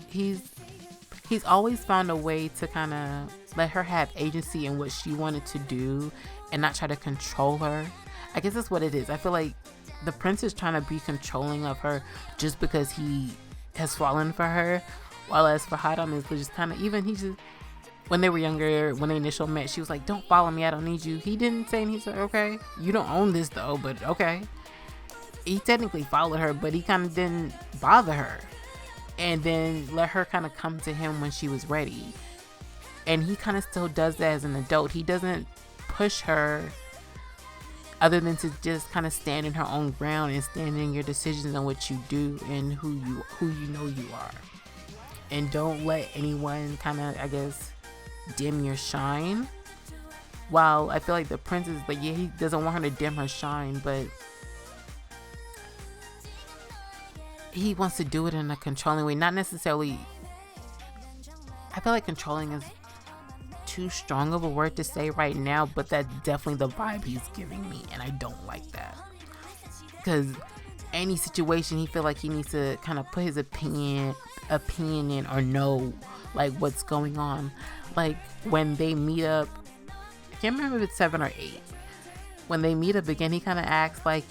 he's always found a way to kind of let her have agency in what she wanted to do and not try to control her. I guess that's what it is. I feel like the prince is trying to be controlling of her just because he has fallen for her, while as for Haram is just kind of, even he just, when they were younger, when they initially met, she was like, don't follow me, I don't need you. He didn't say, and he said, okay, you don't own this though, but okay. He technically followed her, but he kind of didn't bother her, and then let her kind of come to him when she was ready. And he kind of still does that as an adult. He doesn't push her other than to just kind of stand in her own ground and stand in your decisions on what you do and who you know you are. And don't let anyone kind of, I guess, dim your shine. While I feel like the prince is like, yeah, he doesn't want her to dim her shine, but he wants to do it in a controlling way. Not necessarily, I feel like controlling is too strong of a word to say right now, but that's definitely the vibe he's giving me, and I don't like that. Because any situation he feel like he needs to kind of put his opinion in, or know like what's going on. Like when they meet up, I can't remember if it's 7 or 8. When they meet up again, he kind of asks like,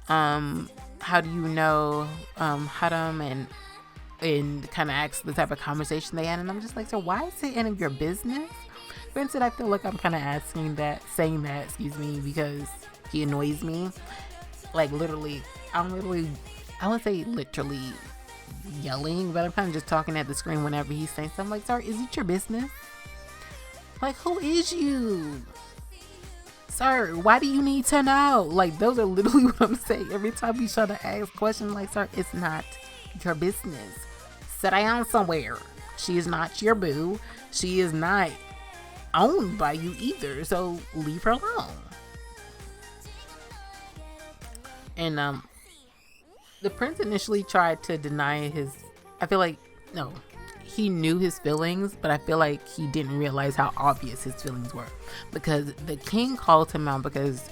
how do you know Haram, and kind of asks the type of conversation they had, and I'm just like, so why is it any of your business? Granted, I feel like I'm kind of saying that, excuse me, because he annoys me. Like literally, I wouldn't say literally yelling, but I'm kind of just talking at the screen whenever he's saying something. Like, sir, is it your business? Like, who is you? Sir, why do you need to know? Like, those are literally what I'm saying every time you try to ask questions. Like, sir, it's not your business. Sit down somewhere. She is not your boo. She is not owned by you either, so leave her alone. And the prince initially tried to deny he knew his feelings, but I feel like he didn't realize how obvious his feelings were, because the king called him out because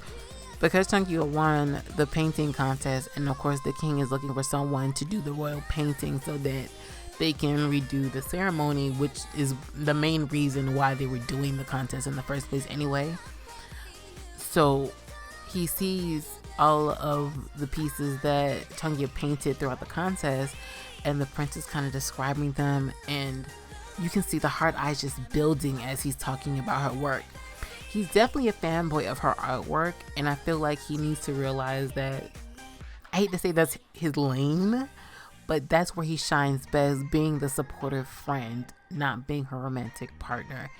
Chungi won the painting contest, and of course the king is looking for someone to do the royal painting so that they can redo the ceremony, which is the main reason why they were doing the contest in the first place anyway. So he sees all of the pieces that Chungi painted throughout the contest, and the prince is kind of describing them, and you can see the hard eyes just building as he's talking about her work. he's definitely a fanboy of her artwork, and I feel like he needs to realize that, I hate to say that's his lane, but that's where he shines best, being the supportive friend, not being her romantic partner.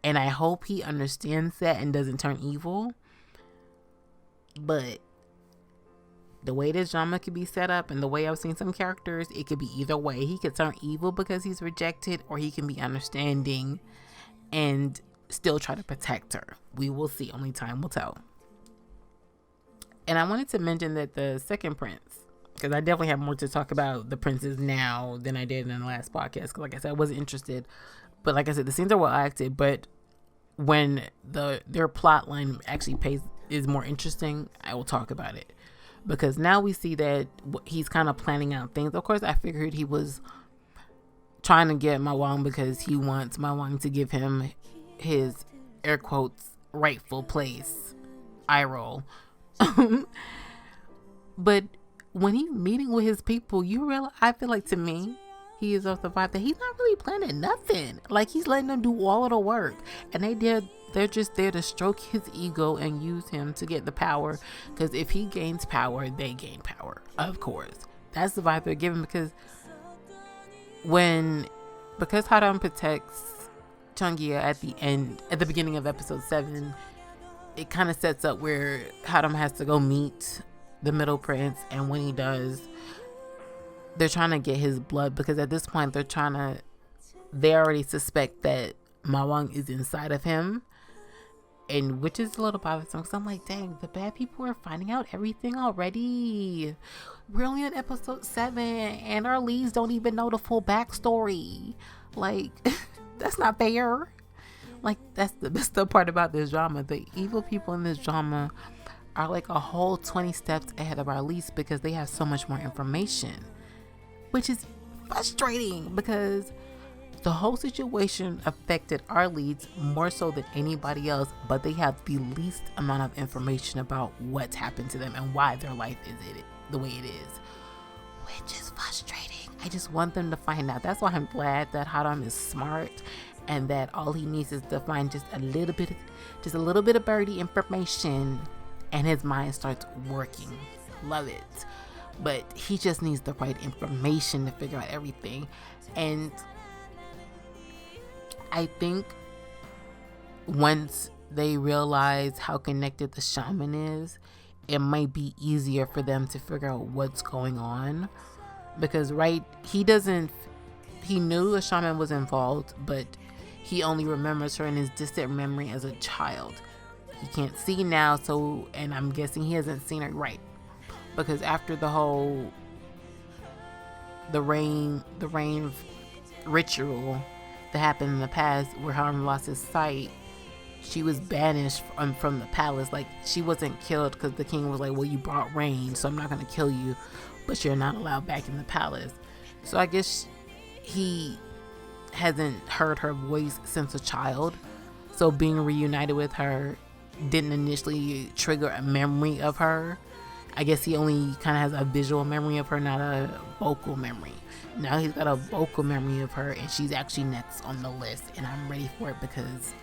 And I hope he understands that and doesn't turn evil. But the way this drama could be set up and the way I've seen some characters, it could be either way. He could turn evil because he's rejected, or he can be understanding and still try to protect her. We will see. Only time will tell. And I wanted to mention that the second prince, because I definitely have more to talk about the princes now than I did in the last podcast, because like I said, I wasn't interested. But like I said, the scenes are well acted, but when their plot line actually is more interesting, I will talk about it. Because now we see that he's kind of planning out things. Of course, I figured he was trying to get Ma Wang because he wants Ma Wang to give him his, air quotes, rightful place. Eye roll. But when he's meeting with his people, you realize, I feel like, to me, he is of the vibe that he's not really planning nothing. Like, he's letting them do all of the work, and they're just there to stroke his ego and use him to get the power. Because if he gains power, they gain power. Of course, that's the vibe they're giving. Because Haram protects Chungia at the beginning of episode 7, it kind of sets up where Haram has to go meet the middle prince, and when he does, they're trying to get his blood, because at this point they already suspect that Ma Wang is inside of him, and which is a little bothersome, because I'm like, dang, the bad people are finding out everything already. We're only on episode 7 and our leads don't even know the full backstory. Like, that's not fair. Like, that's the part about this drama. The evil people in this drama are like a whole 20 steps ahead of our leads, because they have so much more information, which is frustrating, because the whole situation affected our leads more so than anybody else, but they have the least amount of information about what's happened to them and why their life is the way it is, which is frustrating. I just want them to find out. That's why I'm glad that Haram is smart, and that all he needs is to find just a little bit of birdie information, and his mind starts working. Love it. But he just needs the right information to figure out everything. And I think once they realize how connected the shaman is, it might be easier for them to figure out what's going on. Because he knew a shaman was involved, but he only remembers her in his distant memory as a child. He can't see now, and I'm guessing he hasn't seen her right. Because after the rain ritual that happened in the past, where Haram lost his sight, she was banished from the palace. Like, she wasn't killed because the king was like, well, you brought rain, so I'm not going to kill you, but you're not allowed back in the palace. So I guess he hasn't heard her voice since a child. So being reunited with her didn't initially trigger a memory of her. I guess he only kind of has a visual memory of her, not a vocal memory. Now he's got a vocal memory of her, and she's actually next on the list, and I'm ready for it, because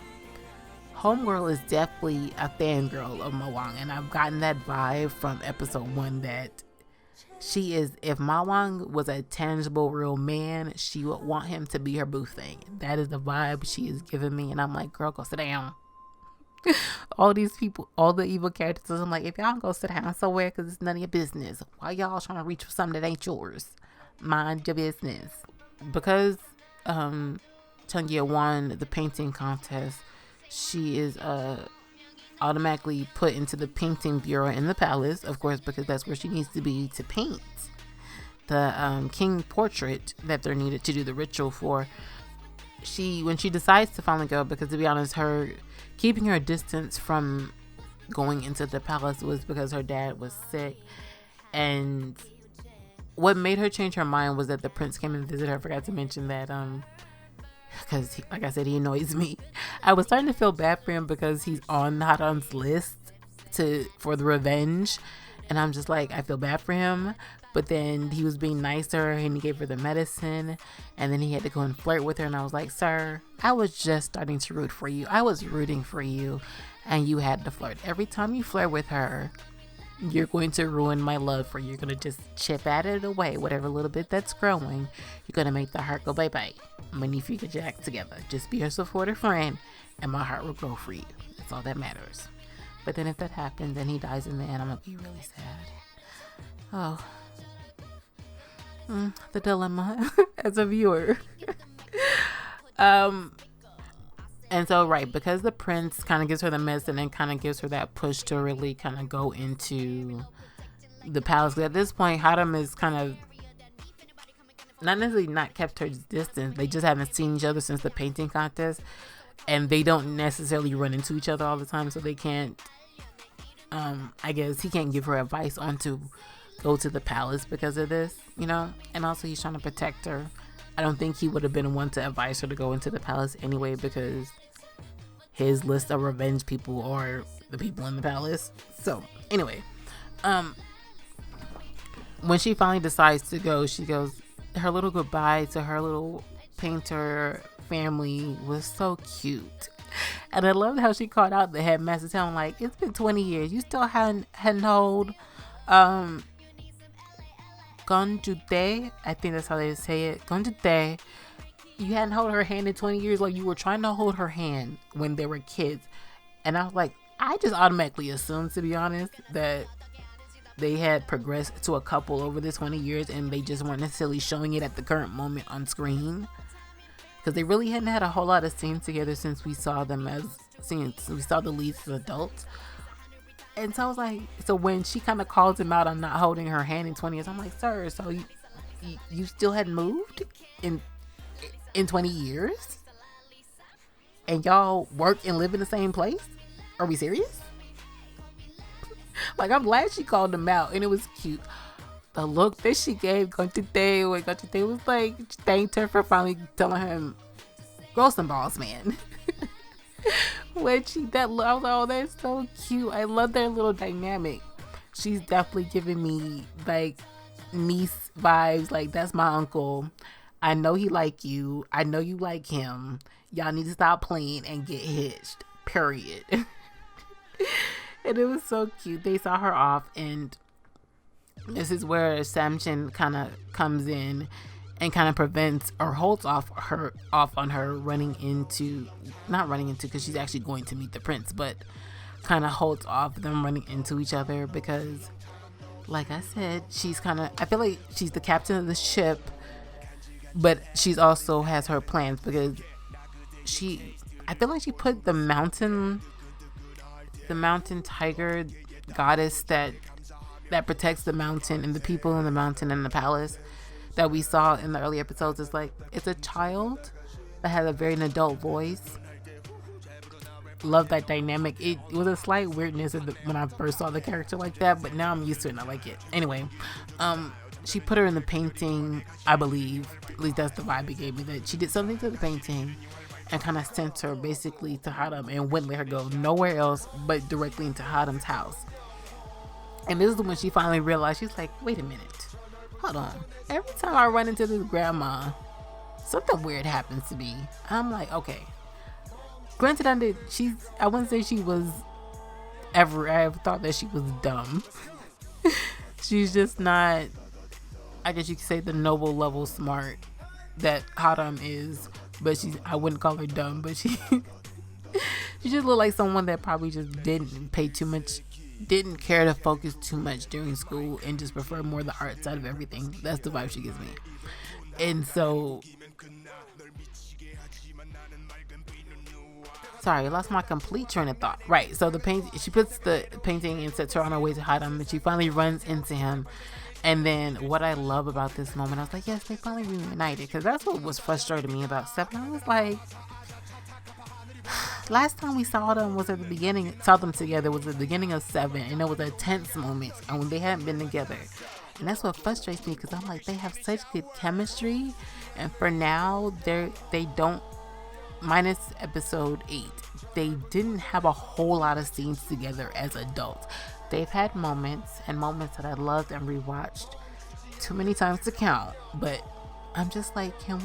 Homegirl is definitely a fangirl of Ma Wang, and I've gotten that vibe from episode 1 that she is, if Ma Wang was a tangible real man, she would want him to be her boo thing. That is the vibe she is giving me, and I'm like, girl, go sit down. All these people, all the evil characters, I'm like, if y'all go sit down somewhere, because it's none of your business. Why y'all trying to reach for something that ain't yours? Mind your business. Because Chungia won the painting contest, she is automatically put into the painting bureau in the palace, of course, because that's where she needs to be to paint the king portrait that they're needed to do the ritual for. When she decides to finally go, because to be honest, her keeping her distance from going into the palace was because her dad was sick, and what made her change her mind was that the prince came and visited her. I forgot to mention that, because like I said, he annoys me. I was starting to feel bad for him because he's on Haram's list for the revenge, and I'm just like, I feel bad for him, But then he was being nice to her and he gave her the medicine, and then he had to go and flirt with her. And I was like, sir, I was just starting to root for you. I was rooting for you, and you had to flirt. Every time you flirt with her, you're going to ruin my love for you. You're going to just chip at it away, whatever little bit that's growing. You're going to make the heart go bye-bye. I'm going to need for you to get your act together. Just be her supportive friend, and my heart will grow for you. That's all that matters. But then if that happens and he dies in the end, I'm going to be really sad. Oh. The dilemma as a viewer. And so, right, because the prince kind of gives her the medicine and kind of gives her that push to really kind of go into the palace. At this point, Hatem is kind of not necessarily not kept her distance. They just haven't seen each other since the painting contest, and they don't necessarily run into each other all the time, so they can't. I guess he can't give her advice on to go to the palace because of this, you know. And also, he's trying to protect her. I don't think he would have been one to advise her to go into the palace anyway, because his list of revenge people are the people in the palace. So anyway, when she finally decides to go, she goes, her little goodbye to her little painter family was so cute. And I loved how she called out the headmaster, telling him, like, it's been 20 years. You still hadn't hold Gonjute, I think that's how they say it. Gonjute, you hadn't held her hand in 20 years. Like, you were trying to hold her hand when they were kids. And I was like, I just automatically assumed, to be honest, that they had progressed to a couple over the 20 years and they just weren't necessarily showing it at the current moment on screen. Because they really hadn't had a whole lot of scenes together since we saw the leads as adults. And so I was like, so when she kind of calls him out on not holding her hand in 20 years, I'm like, sir, so you still hadn't moved in 20 years? And y'all work and live in the same place? Are we serious? Like, I'm glad she called him out, and it was cute. The look that she gave Gonjute, when Gonjute was like, thanked her for finally telling him, grow some balls, man. When I was like, oh, that's so cute. I love their little dynamic. She's definitely giving me like niece vibes. Like, that's my uncle. I know he like you. I know you like him. Y'all need to stop playing and get hitched. Period. And it was so cute. They saw her off, and this is where Samjin kind of comes in and kind of prevents or holds off on her not running into because she's actually going to meet the prince, but kind of holds off them running into each other because, like I said, I feel like she's the captain of the ship, but she's also has her plans because I feel like she put the mountain tiger goddess that protects the mountain and the people in the mountain and the palace that we saw in the early episodes is like, it's a child that has a very adult voice. Love that dynamic. It was a slight weirdness when I first saw the character like that, but now I'm used to it and I like it. Anyway, she put her in the painting, I believe, at least that's the vibe it gave me, that she did something to the painting and kind of sent her basically to Hatem and wouldn't let her go nowhere else but directly into Hatem's house. And this is when she finally realized, she's like, wait a minute, hold on. Every time I run into this grandma, something weird happens to me. I'm like, okay. Granted, I wouldn't say she was I ever thought that she was dumb. She's just not, I guess you could say, the noble level smart that Hatem is. But I wouldn't call her dumb, but she just looked like someone that probably just didn't care to focus too much during school and just prefer more the art side of everything. That's the vibe she gives me. And so, sorry, I lost my complete train of thought. Right, so she puts the painting and sets her on her way to Hatem, and she finally runs into him. And then what I love about this moment, I was like, yes, they finally reunited, because that's what was frustrating me about Seven. I was like, last time we saw them was at the beginning, saw them together was at the beginning of 7, and it was a tense moment, and when they hadn't been together. And that's what frustrates me, because I'm like, they have such good chemistry, and for now, they don't, minus episode 8, they didn't have a whole lot of scenes together as adults. They've had moments that I loved and rewatched too many times to count. But I'm just like, can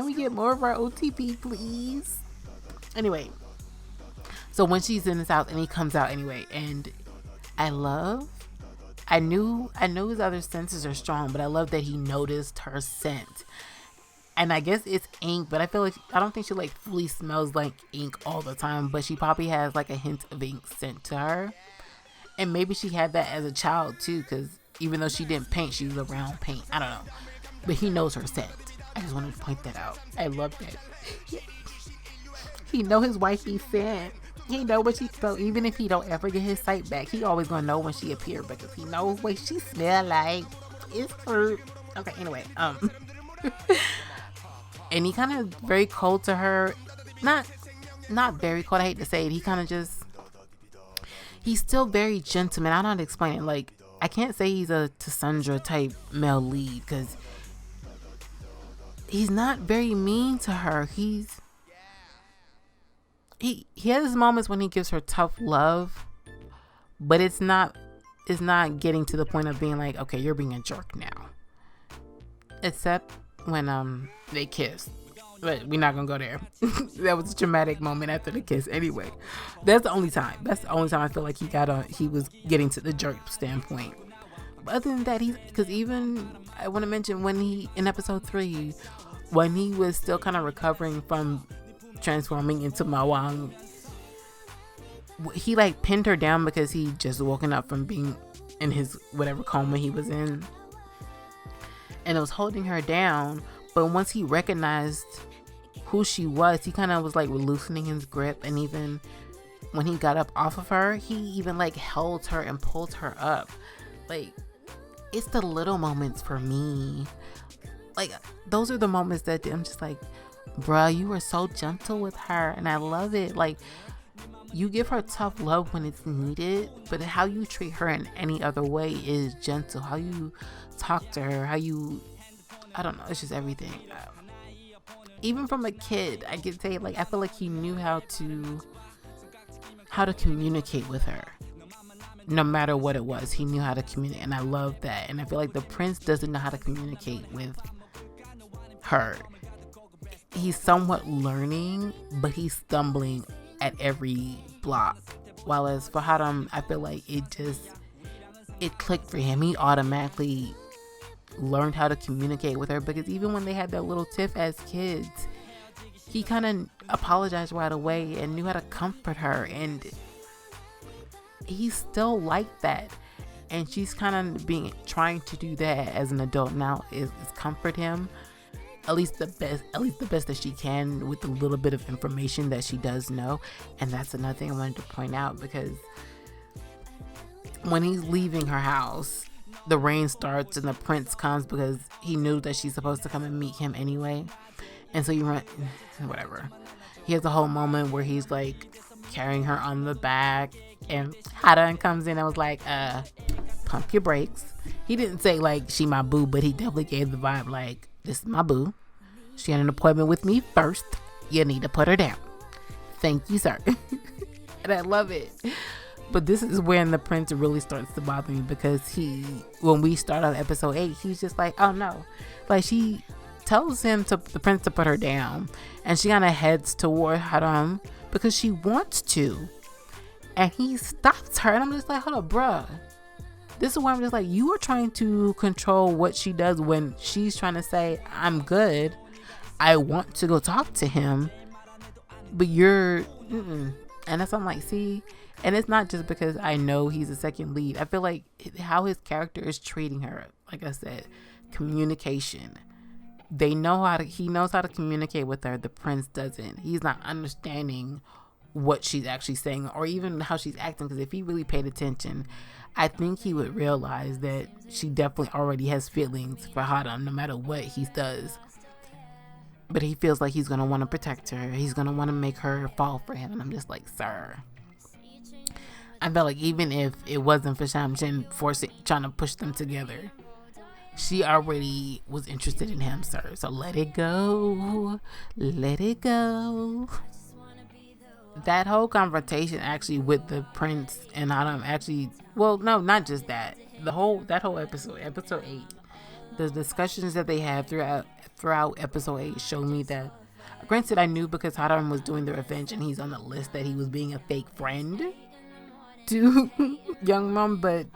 we get more of our OTP, please? Anyway, so when she's in his house and he comes out anyway, and I knew his other senses are strong, but I love that he noticed her scent. And I guess it's ink, but I don't think she like fully smells like ink all the time, but she probably has like a hint of ink sent to her. And maybe she had that as a child too, because even though she didn't paint, she was around paint. I don't know. But he knows her scent. I just wanted to point that out. I love that. He know his wifey's scent. He know what she, so even if he don't ever get his sight back, he always gonna know when she appear because he knows what she smell like. It's her. Okay, anyway, and he kind of very cold to her. Not very cold. I hate to say it. He kind of just, he's still very gentleman. I don't know how to explain it. Like, I can't say he's a Cassandra type male lead because he's not very mean to her. He has his moments when he gives her tough love, but it's not getting to the point of being like, okay, you're being a jerk now. Except when they kiss. But we're not gonna go there. That was a dramatic moment after the kiss anyway. That's the only time I feel like he was getting to the jerk standpoint. But other than that, because even I want to mention when he, in episode 3, when he was still kind of recovering from transforming into Mawang, he like pinned her down because he just woken up from being in his whatever coma he was in, and it was holding her down. But once he recognized who she was, he kind of was like loosening his grip, and even when he got up off of her, he even like held her and pulled her up. Like, it's the little moments for me. Like, those are the moments that I'm just like, bruh, you were so gentle with her, and I love it. Like, you give her tough love when it's needed, but how you treat her in any other way is gentle. How you talk to her, I don't know, it's just everything. Even from a kid, I can say, like, I feel like he knew how to communicate with her. No matter what it was, he knew how to communicate, and I love that. And I feel like the prince doesn't know how to communicate with her. He's somewhat learning, but he's stumbling at every block. While as for Haram, I feel like it clicked for him. He automatically learned how to communicate with her, because even when they had their little tiff as kids, he kind of apologized right away and knew how to comfort her, and he's still like that. And she's kind of trying to do that as an adult now, is comfort him. At least the best that she can with the little bit of information that she does know. And that's another thing I wanted to point out, because when he's leaving her house, the rain starts and the prince comes because he knew that she's supposed to come and meet him anyway. And so whatever. He has a whole moment where he's like carrying her on the back, and Haran comes in and was like, pump your brakes. He didn't say like, she my boo, but he definitely gave the vibe like, this is my boo. She had an appointment with me first. You need to put her down. Thank you, sir. And I love it. But this is when the prince really starts to bother me, because when we start off episode 8, he's just like, oh no. Like, she tells the prince to put her down, and she kind of heads toward Haram because she wants to. And he stops her, and I'm just like, hold up, bruh. This is why I'm just like, you are trying to control what she does when she's trying to say, I'm good. I want to go talk to him. But and that's, I'm like, see, and it's not just because I know he's a second lead. I feel like how his character is treating her, like I said, communication. He knows how to communicate with her. The prince doesn't. He's not understanding what she's actually saying, or even how she's acting, because if he really paid attention, I think he would realize that she definitely already has feelings for Haram no matter what he does. But he feels like he's going to want to protect her. He's going to want to make her fall for him. And I'm just like, sir. I felt like even if it wasn't for Shamsin trying to push them together, she already was interested in him, sir. So let it go. Let it go. That whole confrontation actually with the prince and Haram actually, well, no, not just that. that whole episode 8, the discussions that they had throughout episode 8 showed me that, granted, I knew because Haram was doing the revenge and he's on the list that he was being a fake friend to Youngmin, but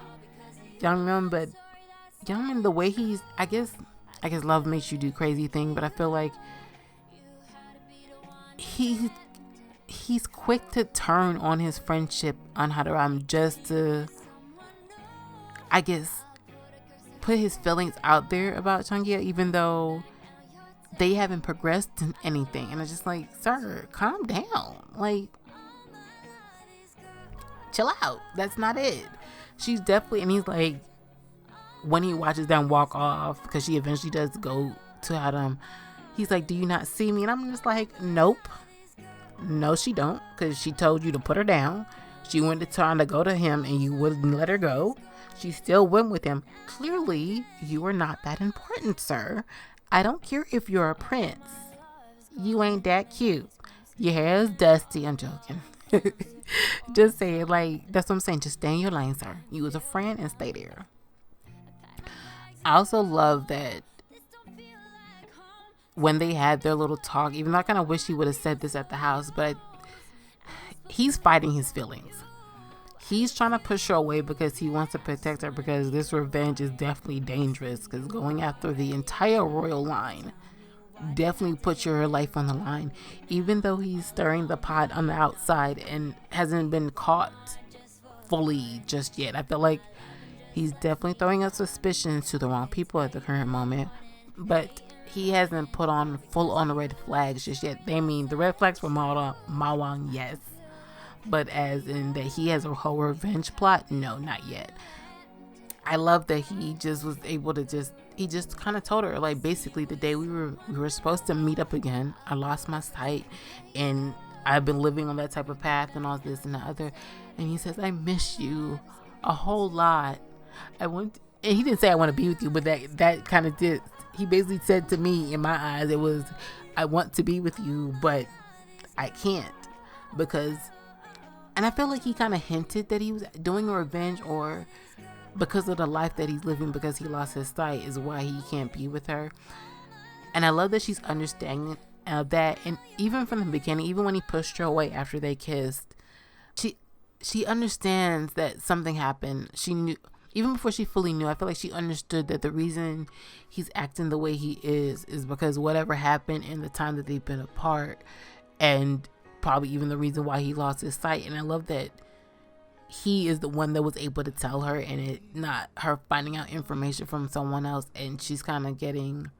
Youngmin, the way he's, I guess love makes you do crazy thing, but I feel like he's quick to turn on his friendship on Haram just to, I guess, put his feelings out there about Changia, even though they haven't progressed in anything. And it's just like, sir, calm down. Like, chill out. That's not it. She's definitely, and he's like, when he watches them walk off, because she eventually does go to Adam, he's like, do you not see me? And I'm just like, nope. No, she don't, because she told you to put her down. She went to trying to go to him and you wouldn't let her go. She still went with him. Clearly, you are not that important, sir. I don't care if you're a prince. You ain't that cute. Your hair is dusty. I'm joking. Just saying, like, that's what I'm saying. Just stay in your lane, sir. You was a friend and stay there. I also love that when they had their little talk, even though I kind of wish he would have said this at the house, but he's fighting his feelings. He's trying to push her away because he wants to protect her, because this revenge is definitely dangerous, because going after the entire royal line definitely puts your life on the line, even though he's stirring the pot on the outside and hasn't been caught fully just yet. I feel like he's definitely throwing up suspicions to the wrong people at the current moment, but he hasn't put on full on red flags just yet. They mean the red flags for Mawang, yes, but as in that he has a whole revenge plot, no, not yet. I love that he just was able to he just kind of told her, like, basically the day we were supposed to meet up again, I lost my sight and I've been living on that type of path and all this and the other. And he says, I miss you a whole lot. And he didn't say I want to be with you, but that kind of did. He basically said to me, in my eyes, it was, I want to be with you, but I can't, because, and I feel like he kind of hinted that he was doing a revenge, or because of the life that he's living, because he lost his sight, is why he can't be with her. And I love that she's understanding that. And even from the beginning, even when he pushed her away after they kissed, she understands that something happened. She knew, even before she fully knew, I feel like she understood that the reason he's acting the way he is because whatever happened in the time that they've been apart, and probably even the reason why he lost his sight. And I love that he is the one that was able to tell her, and it not her finding out information from someone else, and she's kind of getting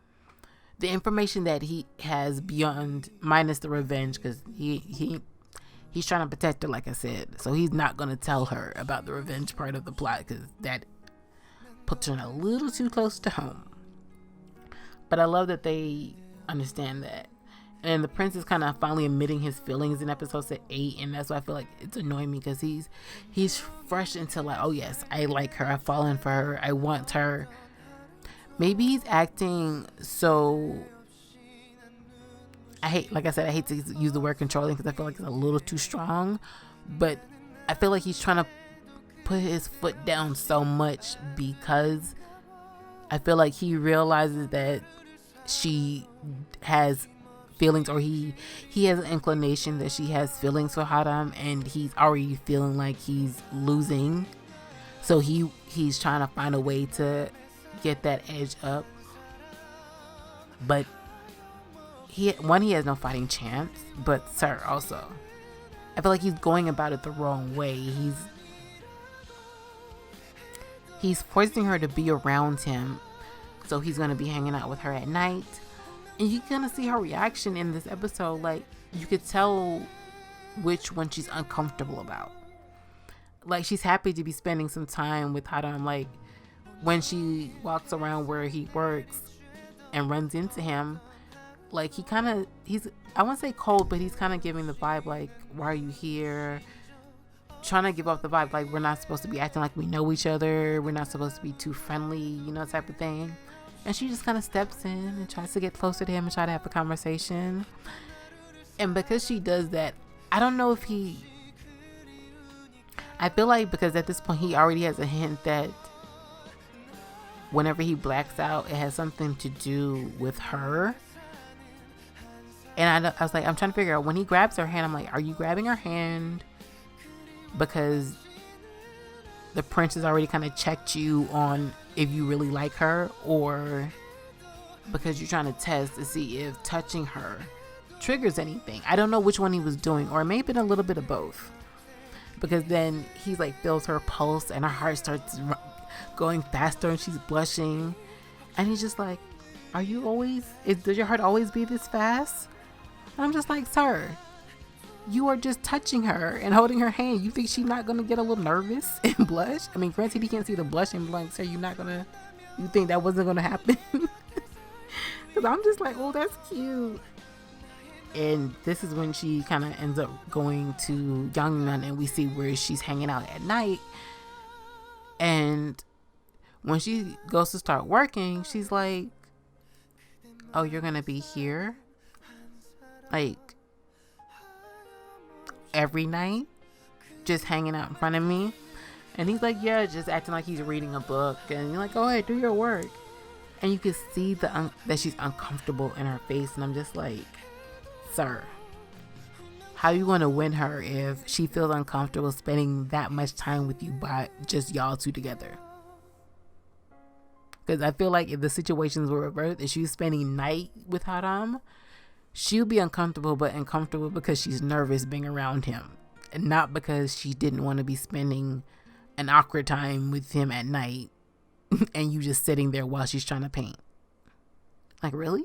the information that he has beyond, minus the revenge, because he's trying to protect her, like I said. So he's not going to tell her about the revenge part of the plot, because that puts her a little too close to home. But I love that they understand that. And the prince is kind of finally admitting his feelings in episode 8, and that's why I feel like it's annoying me, because he's fresh into like, oh yes, I like her, I've fallen for her, I want her. Maybe he's acting so, I hate to use the word controlling, because I feel like it's a little too strong, but I feel like he's trying to put his foot down so much, because I feel like he realizes that she has feelings, or he has an inclination that she has feelings for Haram, and he's already feeling like he's losing, so he's trying to find a way to get that edge up. But he has no fighting chance, but sir, also I feel like he's going about it the wrong way. He's forcing her to be around him, so he's going to be hanging out with her at night. And you're going to see her reaction in this episode. Like, you could tell which one she's uncomfortable about. Like, she's happy to be spending some time with Haram. Like, when she walks around where he works and runs into him, like, he's, I won't say cold, but he's kind of giving the vibe, like, why are you here? Trying to give off the vibe, like, we're not supposed to be acting like we know each other. We're not supposed to be too friendly, you know, type of thing. And she just kind of steps in and tries to get closer to him and try to have a conversation. And because she does that, I don't know if I feel like, because at this point he already has a hint that whenever he blacks out, it has something to do with her. And I was like, I'm trying to figure out, when he grabs her hand, I'm like, are you grabbing her hand because the prince has already kind of checked you on if you really like her, or because you're trying to test to see if touching her triggers anything? I don't know which one he was doing, or it may have been a little bit of both. Because then he's like, feels her pulse and her heart starts going faster and she's blushing. And he's just like, are you always, does your heart always beat this fast? And I'm just like, sir, you are just touching her and holding her hand. You think she's not going to get a little nervous and blush? I mean, granted, he can't see the blush and like, sir, you think that wasn't going to happen? Because I'm just like, oh, that's cute. And this is when she kind of ends up going to Yangnan, and we see where she's hanging out at night. And when she goes to start working, she's like, oh, you're going to be here? Like, every night? Just hanging out in front of me? And he's like, yeah, just acting like he's reading a book. And you're like, go ahead, do your work. And you can see that she's uncomfortable in her face. And I'm just like, sir, how you going to win her if she feels uncomfortable spending that much time with you by just y'all two together? Because I feel like if the situations were reversed, if she was spending night with Haram, she'll be uncomfortable, but uncomfortable because she's nervous being around him, and not because she didn't want to be spending an awkward time with him at night and you just sitting there while she's trying to paint. Like, really?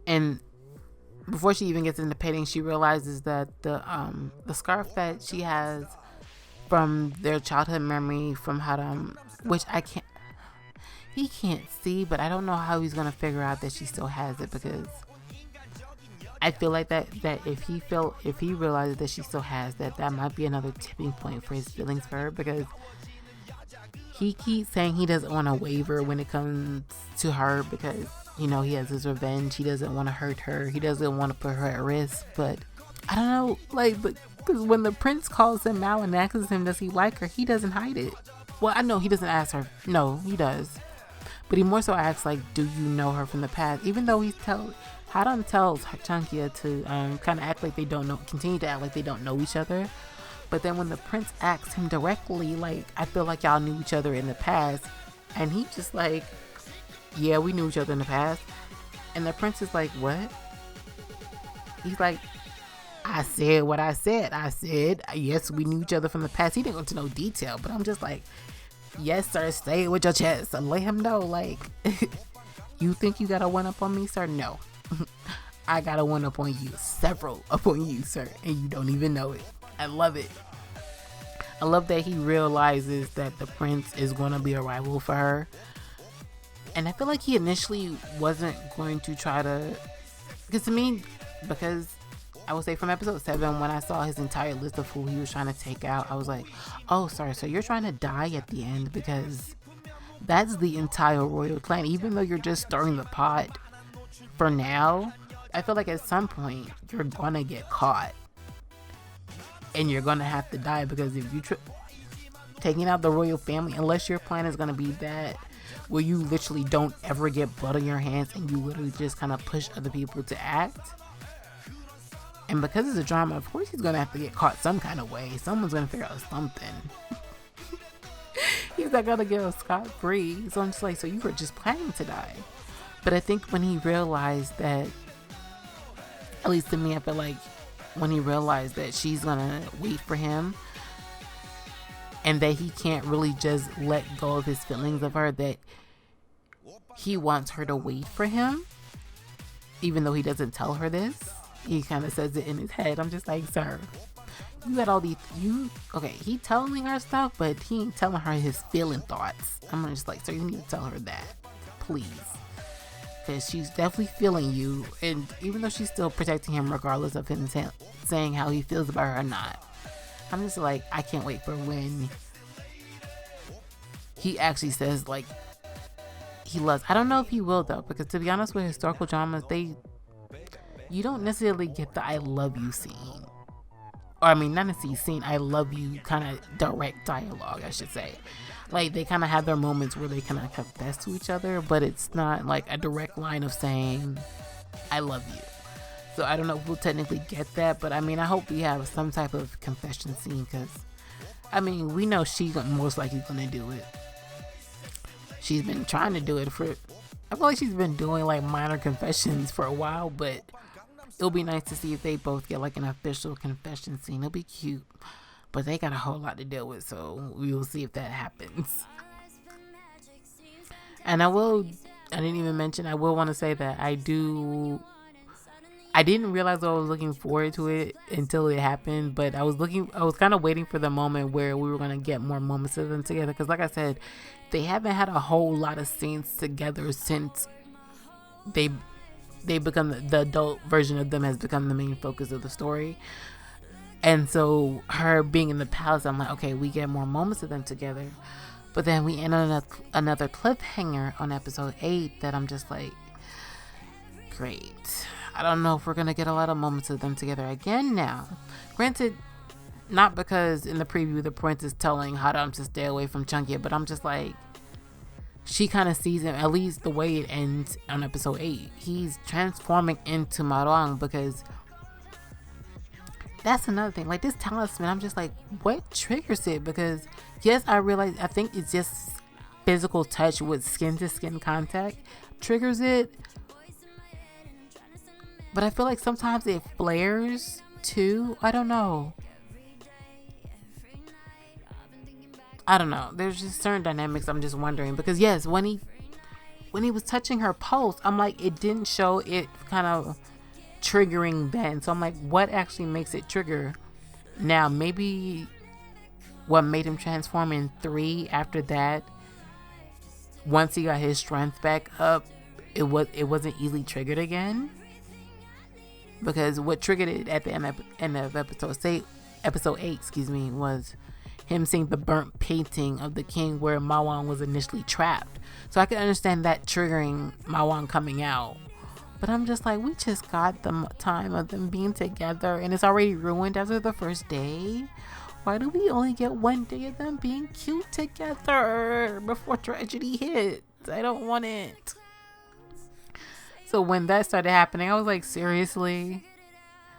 And before she even gets into painting, she realizes that the scarf that she has from their childhood memory from Haram, which he can't see, but I don't know how he's gonna figure out that she still has it, because I feel like that if he realizes that she still has that might be another tipping point for his feelings for her, because he keeps saying he doesn't want to waver when it comes to her, because he has his revenge. He doesn't want to hurt her. He doesn't want to put her at risk. But I don't know, because when the prince calls him out and asks him, does he like her? He doesn't hide it. Well, I know he doesn't ask her. No, he does. But he more so asks, like, do you know her from the past? Even though Haram tells Chankia to kind of act like they don't know, continue to act like they don't know each other. But then when the prince asks him directly, like, I feel like y'all knew each other in the past. And he just like, yeah, we knew each other in the past. And the prince is like, what? He's like, I said what I said. I said, yes, we knew each other from the past. He didn't go into no detail, but I'm just like, yes, sir, say it with your chest and let him know, like, you think you got a one up on me, sir? No. I got a one up on you, several up on you, sir, and you don't even know it. I love it. I love that he realizes that the prince is going to be a rival for her. And I feel like he initially wasn't going to try to, because I would say from episode 7, when I saw his entire list of who he was trying to take out, I was like, oh, sorry, so you're trying to die at the end, because that's the entire royal clan. Even though you're just stirring the pot for now, I feel like at some point you're going to get caught. And you're going to have to die, because if you taking out the royal family, unless your plan is going to be that where you literally don't ever get blood on your hands and you literally just kind of push other people to act. And because it's a drama, of course he's going to have to get caught some kind of way. Someone's going to figure out something. He's not going to get scot-free. So I'm just like, so you were just planning to die. But I think when he realized that, at least to me, I feel like when he realized that she's going to wait for him and that he can't really just let go of his feelings of her, that he wants her to wait for him, even though he doesn't tell her this. He kind of says it in his head. I'm just like, sir, you got all these, okay, he telling her stuff, but he ain't telling her his feeling thoughts. I'm just like, sir, you need to tell her that, please. Because she's definitely feeling you, and even though she's still protecting him regardless of him saying how he feels about her or not. I'm just like, I can't wait for when he actually says, like, he loves. I don't know if he will, though, because to be honest with historical dramas, you don't necessarily get the I love you scene. or I mean, not necessarily scene, I love you kind of direct dialogue, I should say. Like, they kind of have their moments where they kind of confess to each other, but it's not like a direct line of saying, I love you. So I don't know if we'll technically get that, but I mean, I hope we have some type of confession scene, because, I mean, we know she's most likely going to do it. She's been trying to do it for, I feel like she's been doing like minor confessions for a while, but it'll be nice to see if they both get like an official confession scene. It'll be cute, but they got a whole lot to deal with, so we will see if that happens. And I didn't even mention, I will want to say that I didn't realize I was looking forward to it until it happened, but I was kind of waiting for the moment where we were going to get more moments of them together, because like I said, they haven't had a whole lot of scenes together since they become the adult version of them has become the main focus of the story. And so her being in the palace, I'm like, okay, we get more moments of them together. But then we end on another cliffhanger on episode 8 that I'm just like, great. I don't know if we're going to get a lot of moments of them together again now. Granted, not because in the preview the prince is telling Haram to stay away from Chunkia, but I'm just like, she kind of sees him, at least the way it ends on episode 8. He's transforming into Marwang, because that's another thing. Like, this talisman, I'm just like, what triggers it? Because yes, I think it's just physical touch with skin to skin contact triggers it. But I feel like sometimes it flares too. I don't know. There's just certain dynamics I'm just wondering, because yes, when he was touching her pulse, I'm like, it didn't show it kind of triggering then. So I'm like, what actually makes it trigger now? Maybe what made him transform in 3 after that, once he got his strength back up, it wasn't easily triggered again. Because what triggered it at the end of episode 8, was him seeing the burnt painting of the king where Mawang was initially trapped. So I can understand that triggering Mawang coming out. But I'm just like, we just got the time of them being together and it's already ruined after the first day. Why do we only get 1 day of them being cute together before tragedy hits? I don't want it. So when that started happening, I was like, seriously?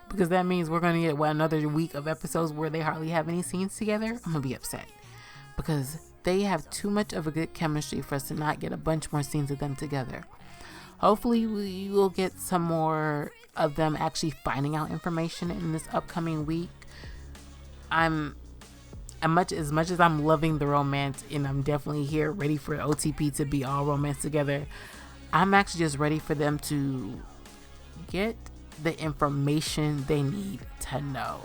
Because that means we're going to get another week of episodes where they hardly have any scenes together. I'm going to be upset. Because they have too much of a good chemistry for us to not get a bunch more scenes of them together. Hopefully we will get some more of them actually finding out information in this upcoming week. As much as I'm loving the romance, and I'm definitely here ready for OTP to be all romance together, I'm actually just ready for them to get the information they need to know,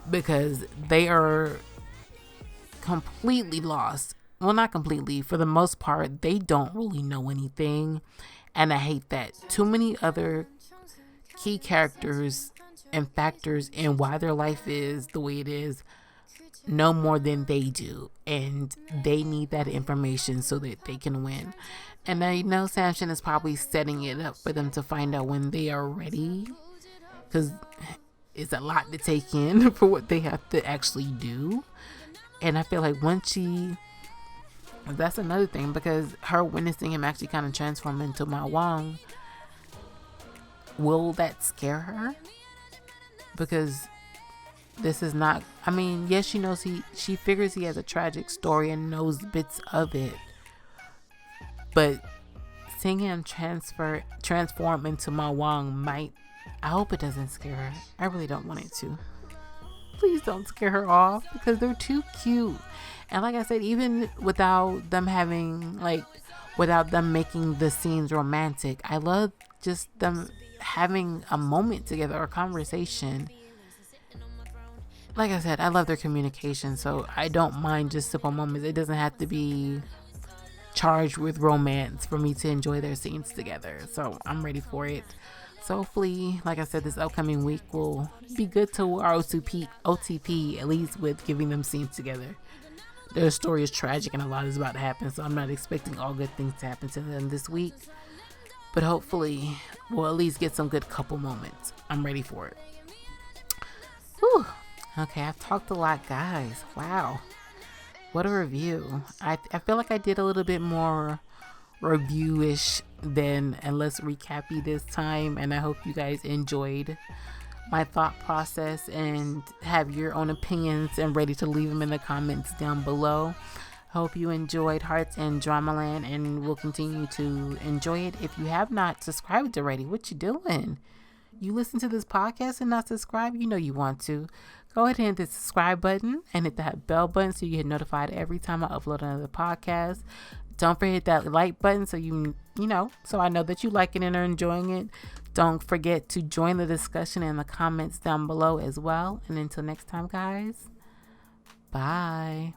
because they are completely lost. Well, not completely. For the most part, they don't really know anything, and I hate that. Too many other key characters and factors in why their life is the way it is know more than they do, and they need that information so that they can win. And I know Samson is probably setting it up for them to find out when they are ready, because it's a lot to take in for what they have to actually do. And I feel like that's another thing, because her witnessing him actually kind of transform into Mawang, will that scare her? Because this is not, I mean, yes, she knows she figures he has a tragic story and knows bits of it, but seeing him transform into Mawang I hope it doesn't scare her. I really don't want it to. Please don't scare her off, because they're too cute. And like I said, even without them making the scenes romantic, I love just them having a moment together or conversation. Like I said, I love their communication, so I don't mind just simple moments. It doesn't have to be charged with romance for me to enjoy their scenes together. So I'm ready for it. So hopefully, like I said, this upcoming week will be good to our OTP, at least with giving them scenes together. Their story is tragic and a lot is about to happen, so I'm not expecting all good things to happen to them this week. But hopefully, we'll at least get some good couple moments. I'm ready for it. Whew. Okay, I've talked a lot, guys. Wow. What a review. I feel like I did a little bit more review-ish than and less recappy this time, and I hope you guys enjoyed my thought process and have your own opinions and ready to leave them in the comments down below. Hope you enjoyed Hearts in Dramaland and will continue to enjoy it. If you have not subscribed already, what you doing? You listen to this podcast and not subscribe? You know you want to. Go ahead and hit the subscribe button and hit that bell button so you get notified every time I upload another podcast. Don't forget that like button so so I know that you like it and are enjoying it. Don't forget to join the discussion in the comments down below as well. And until next time, guys, bye.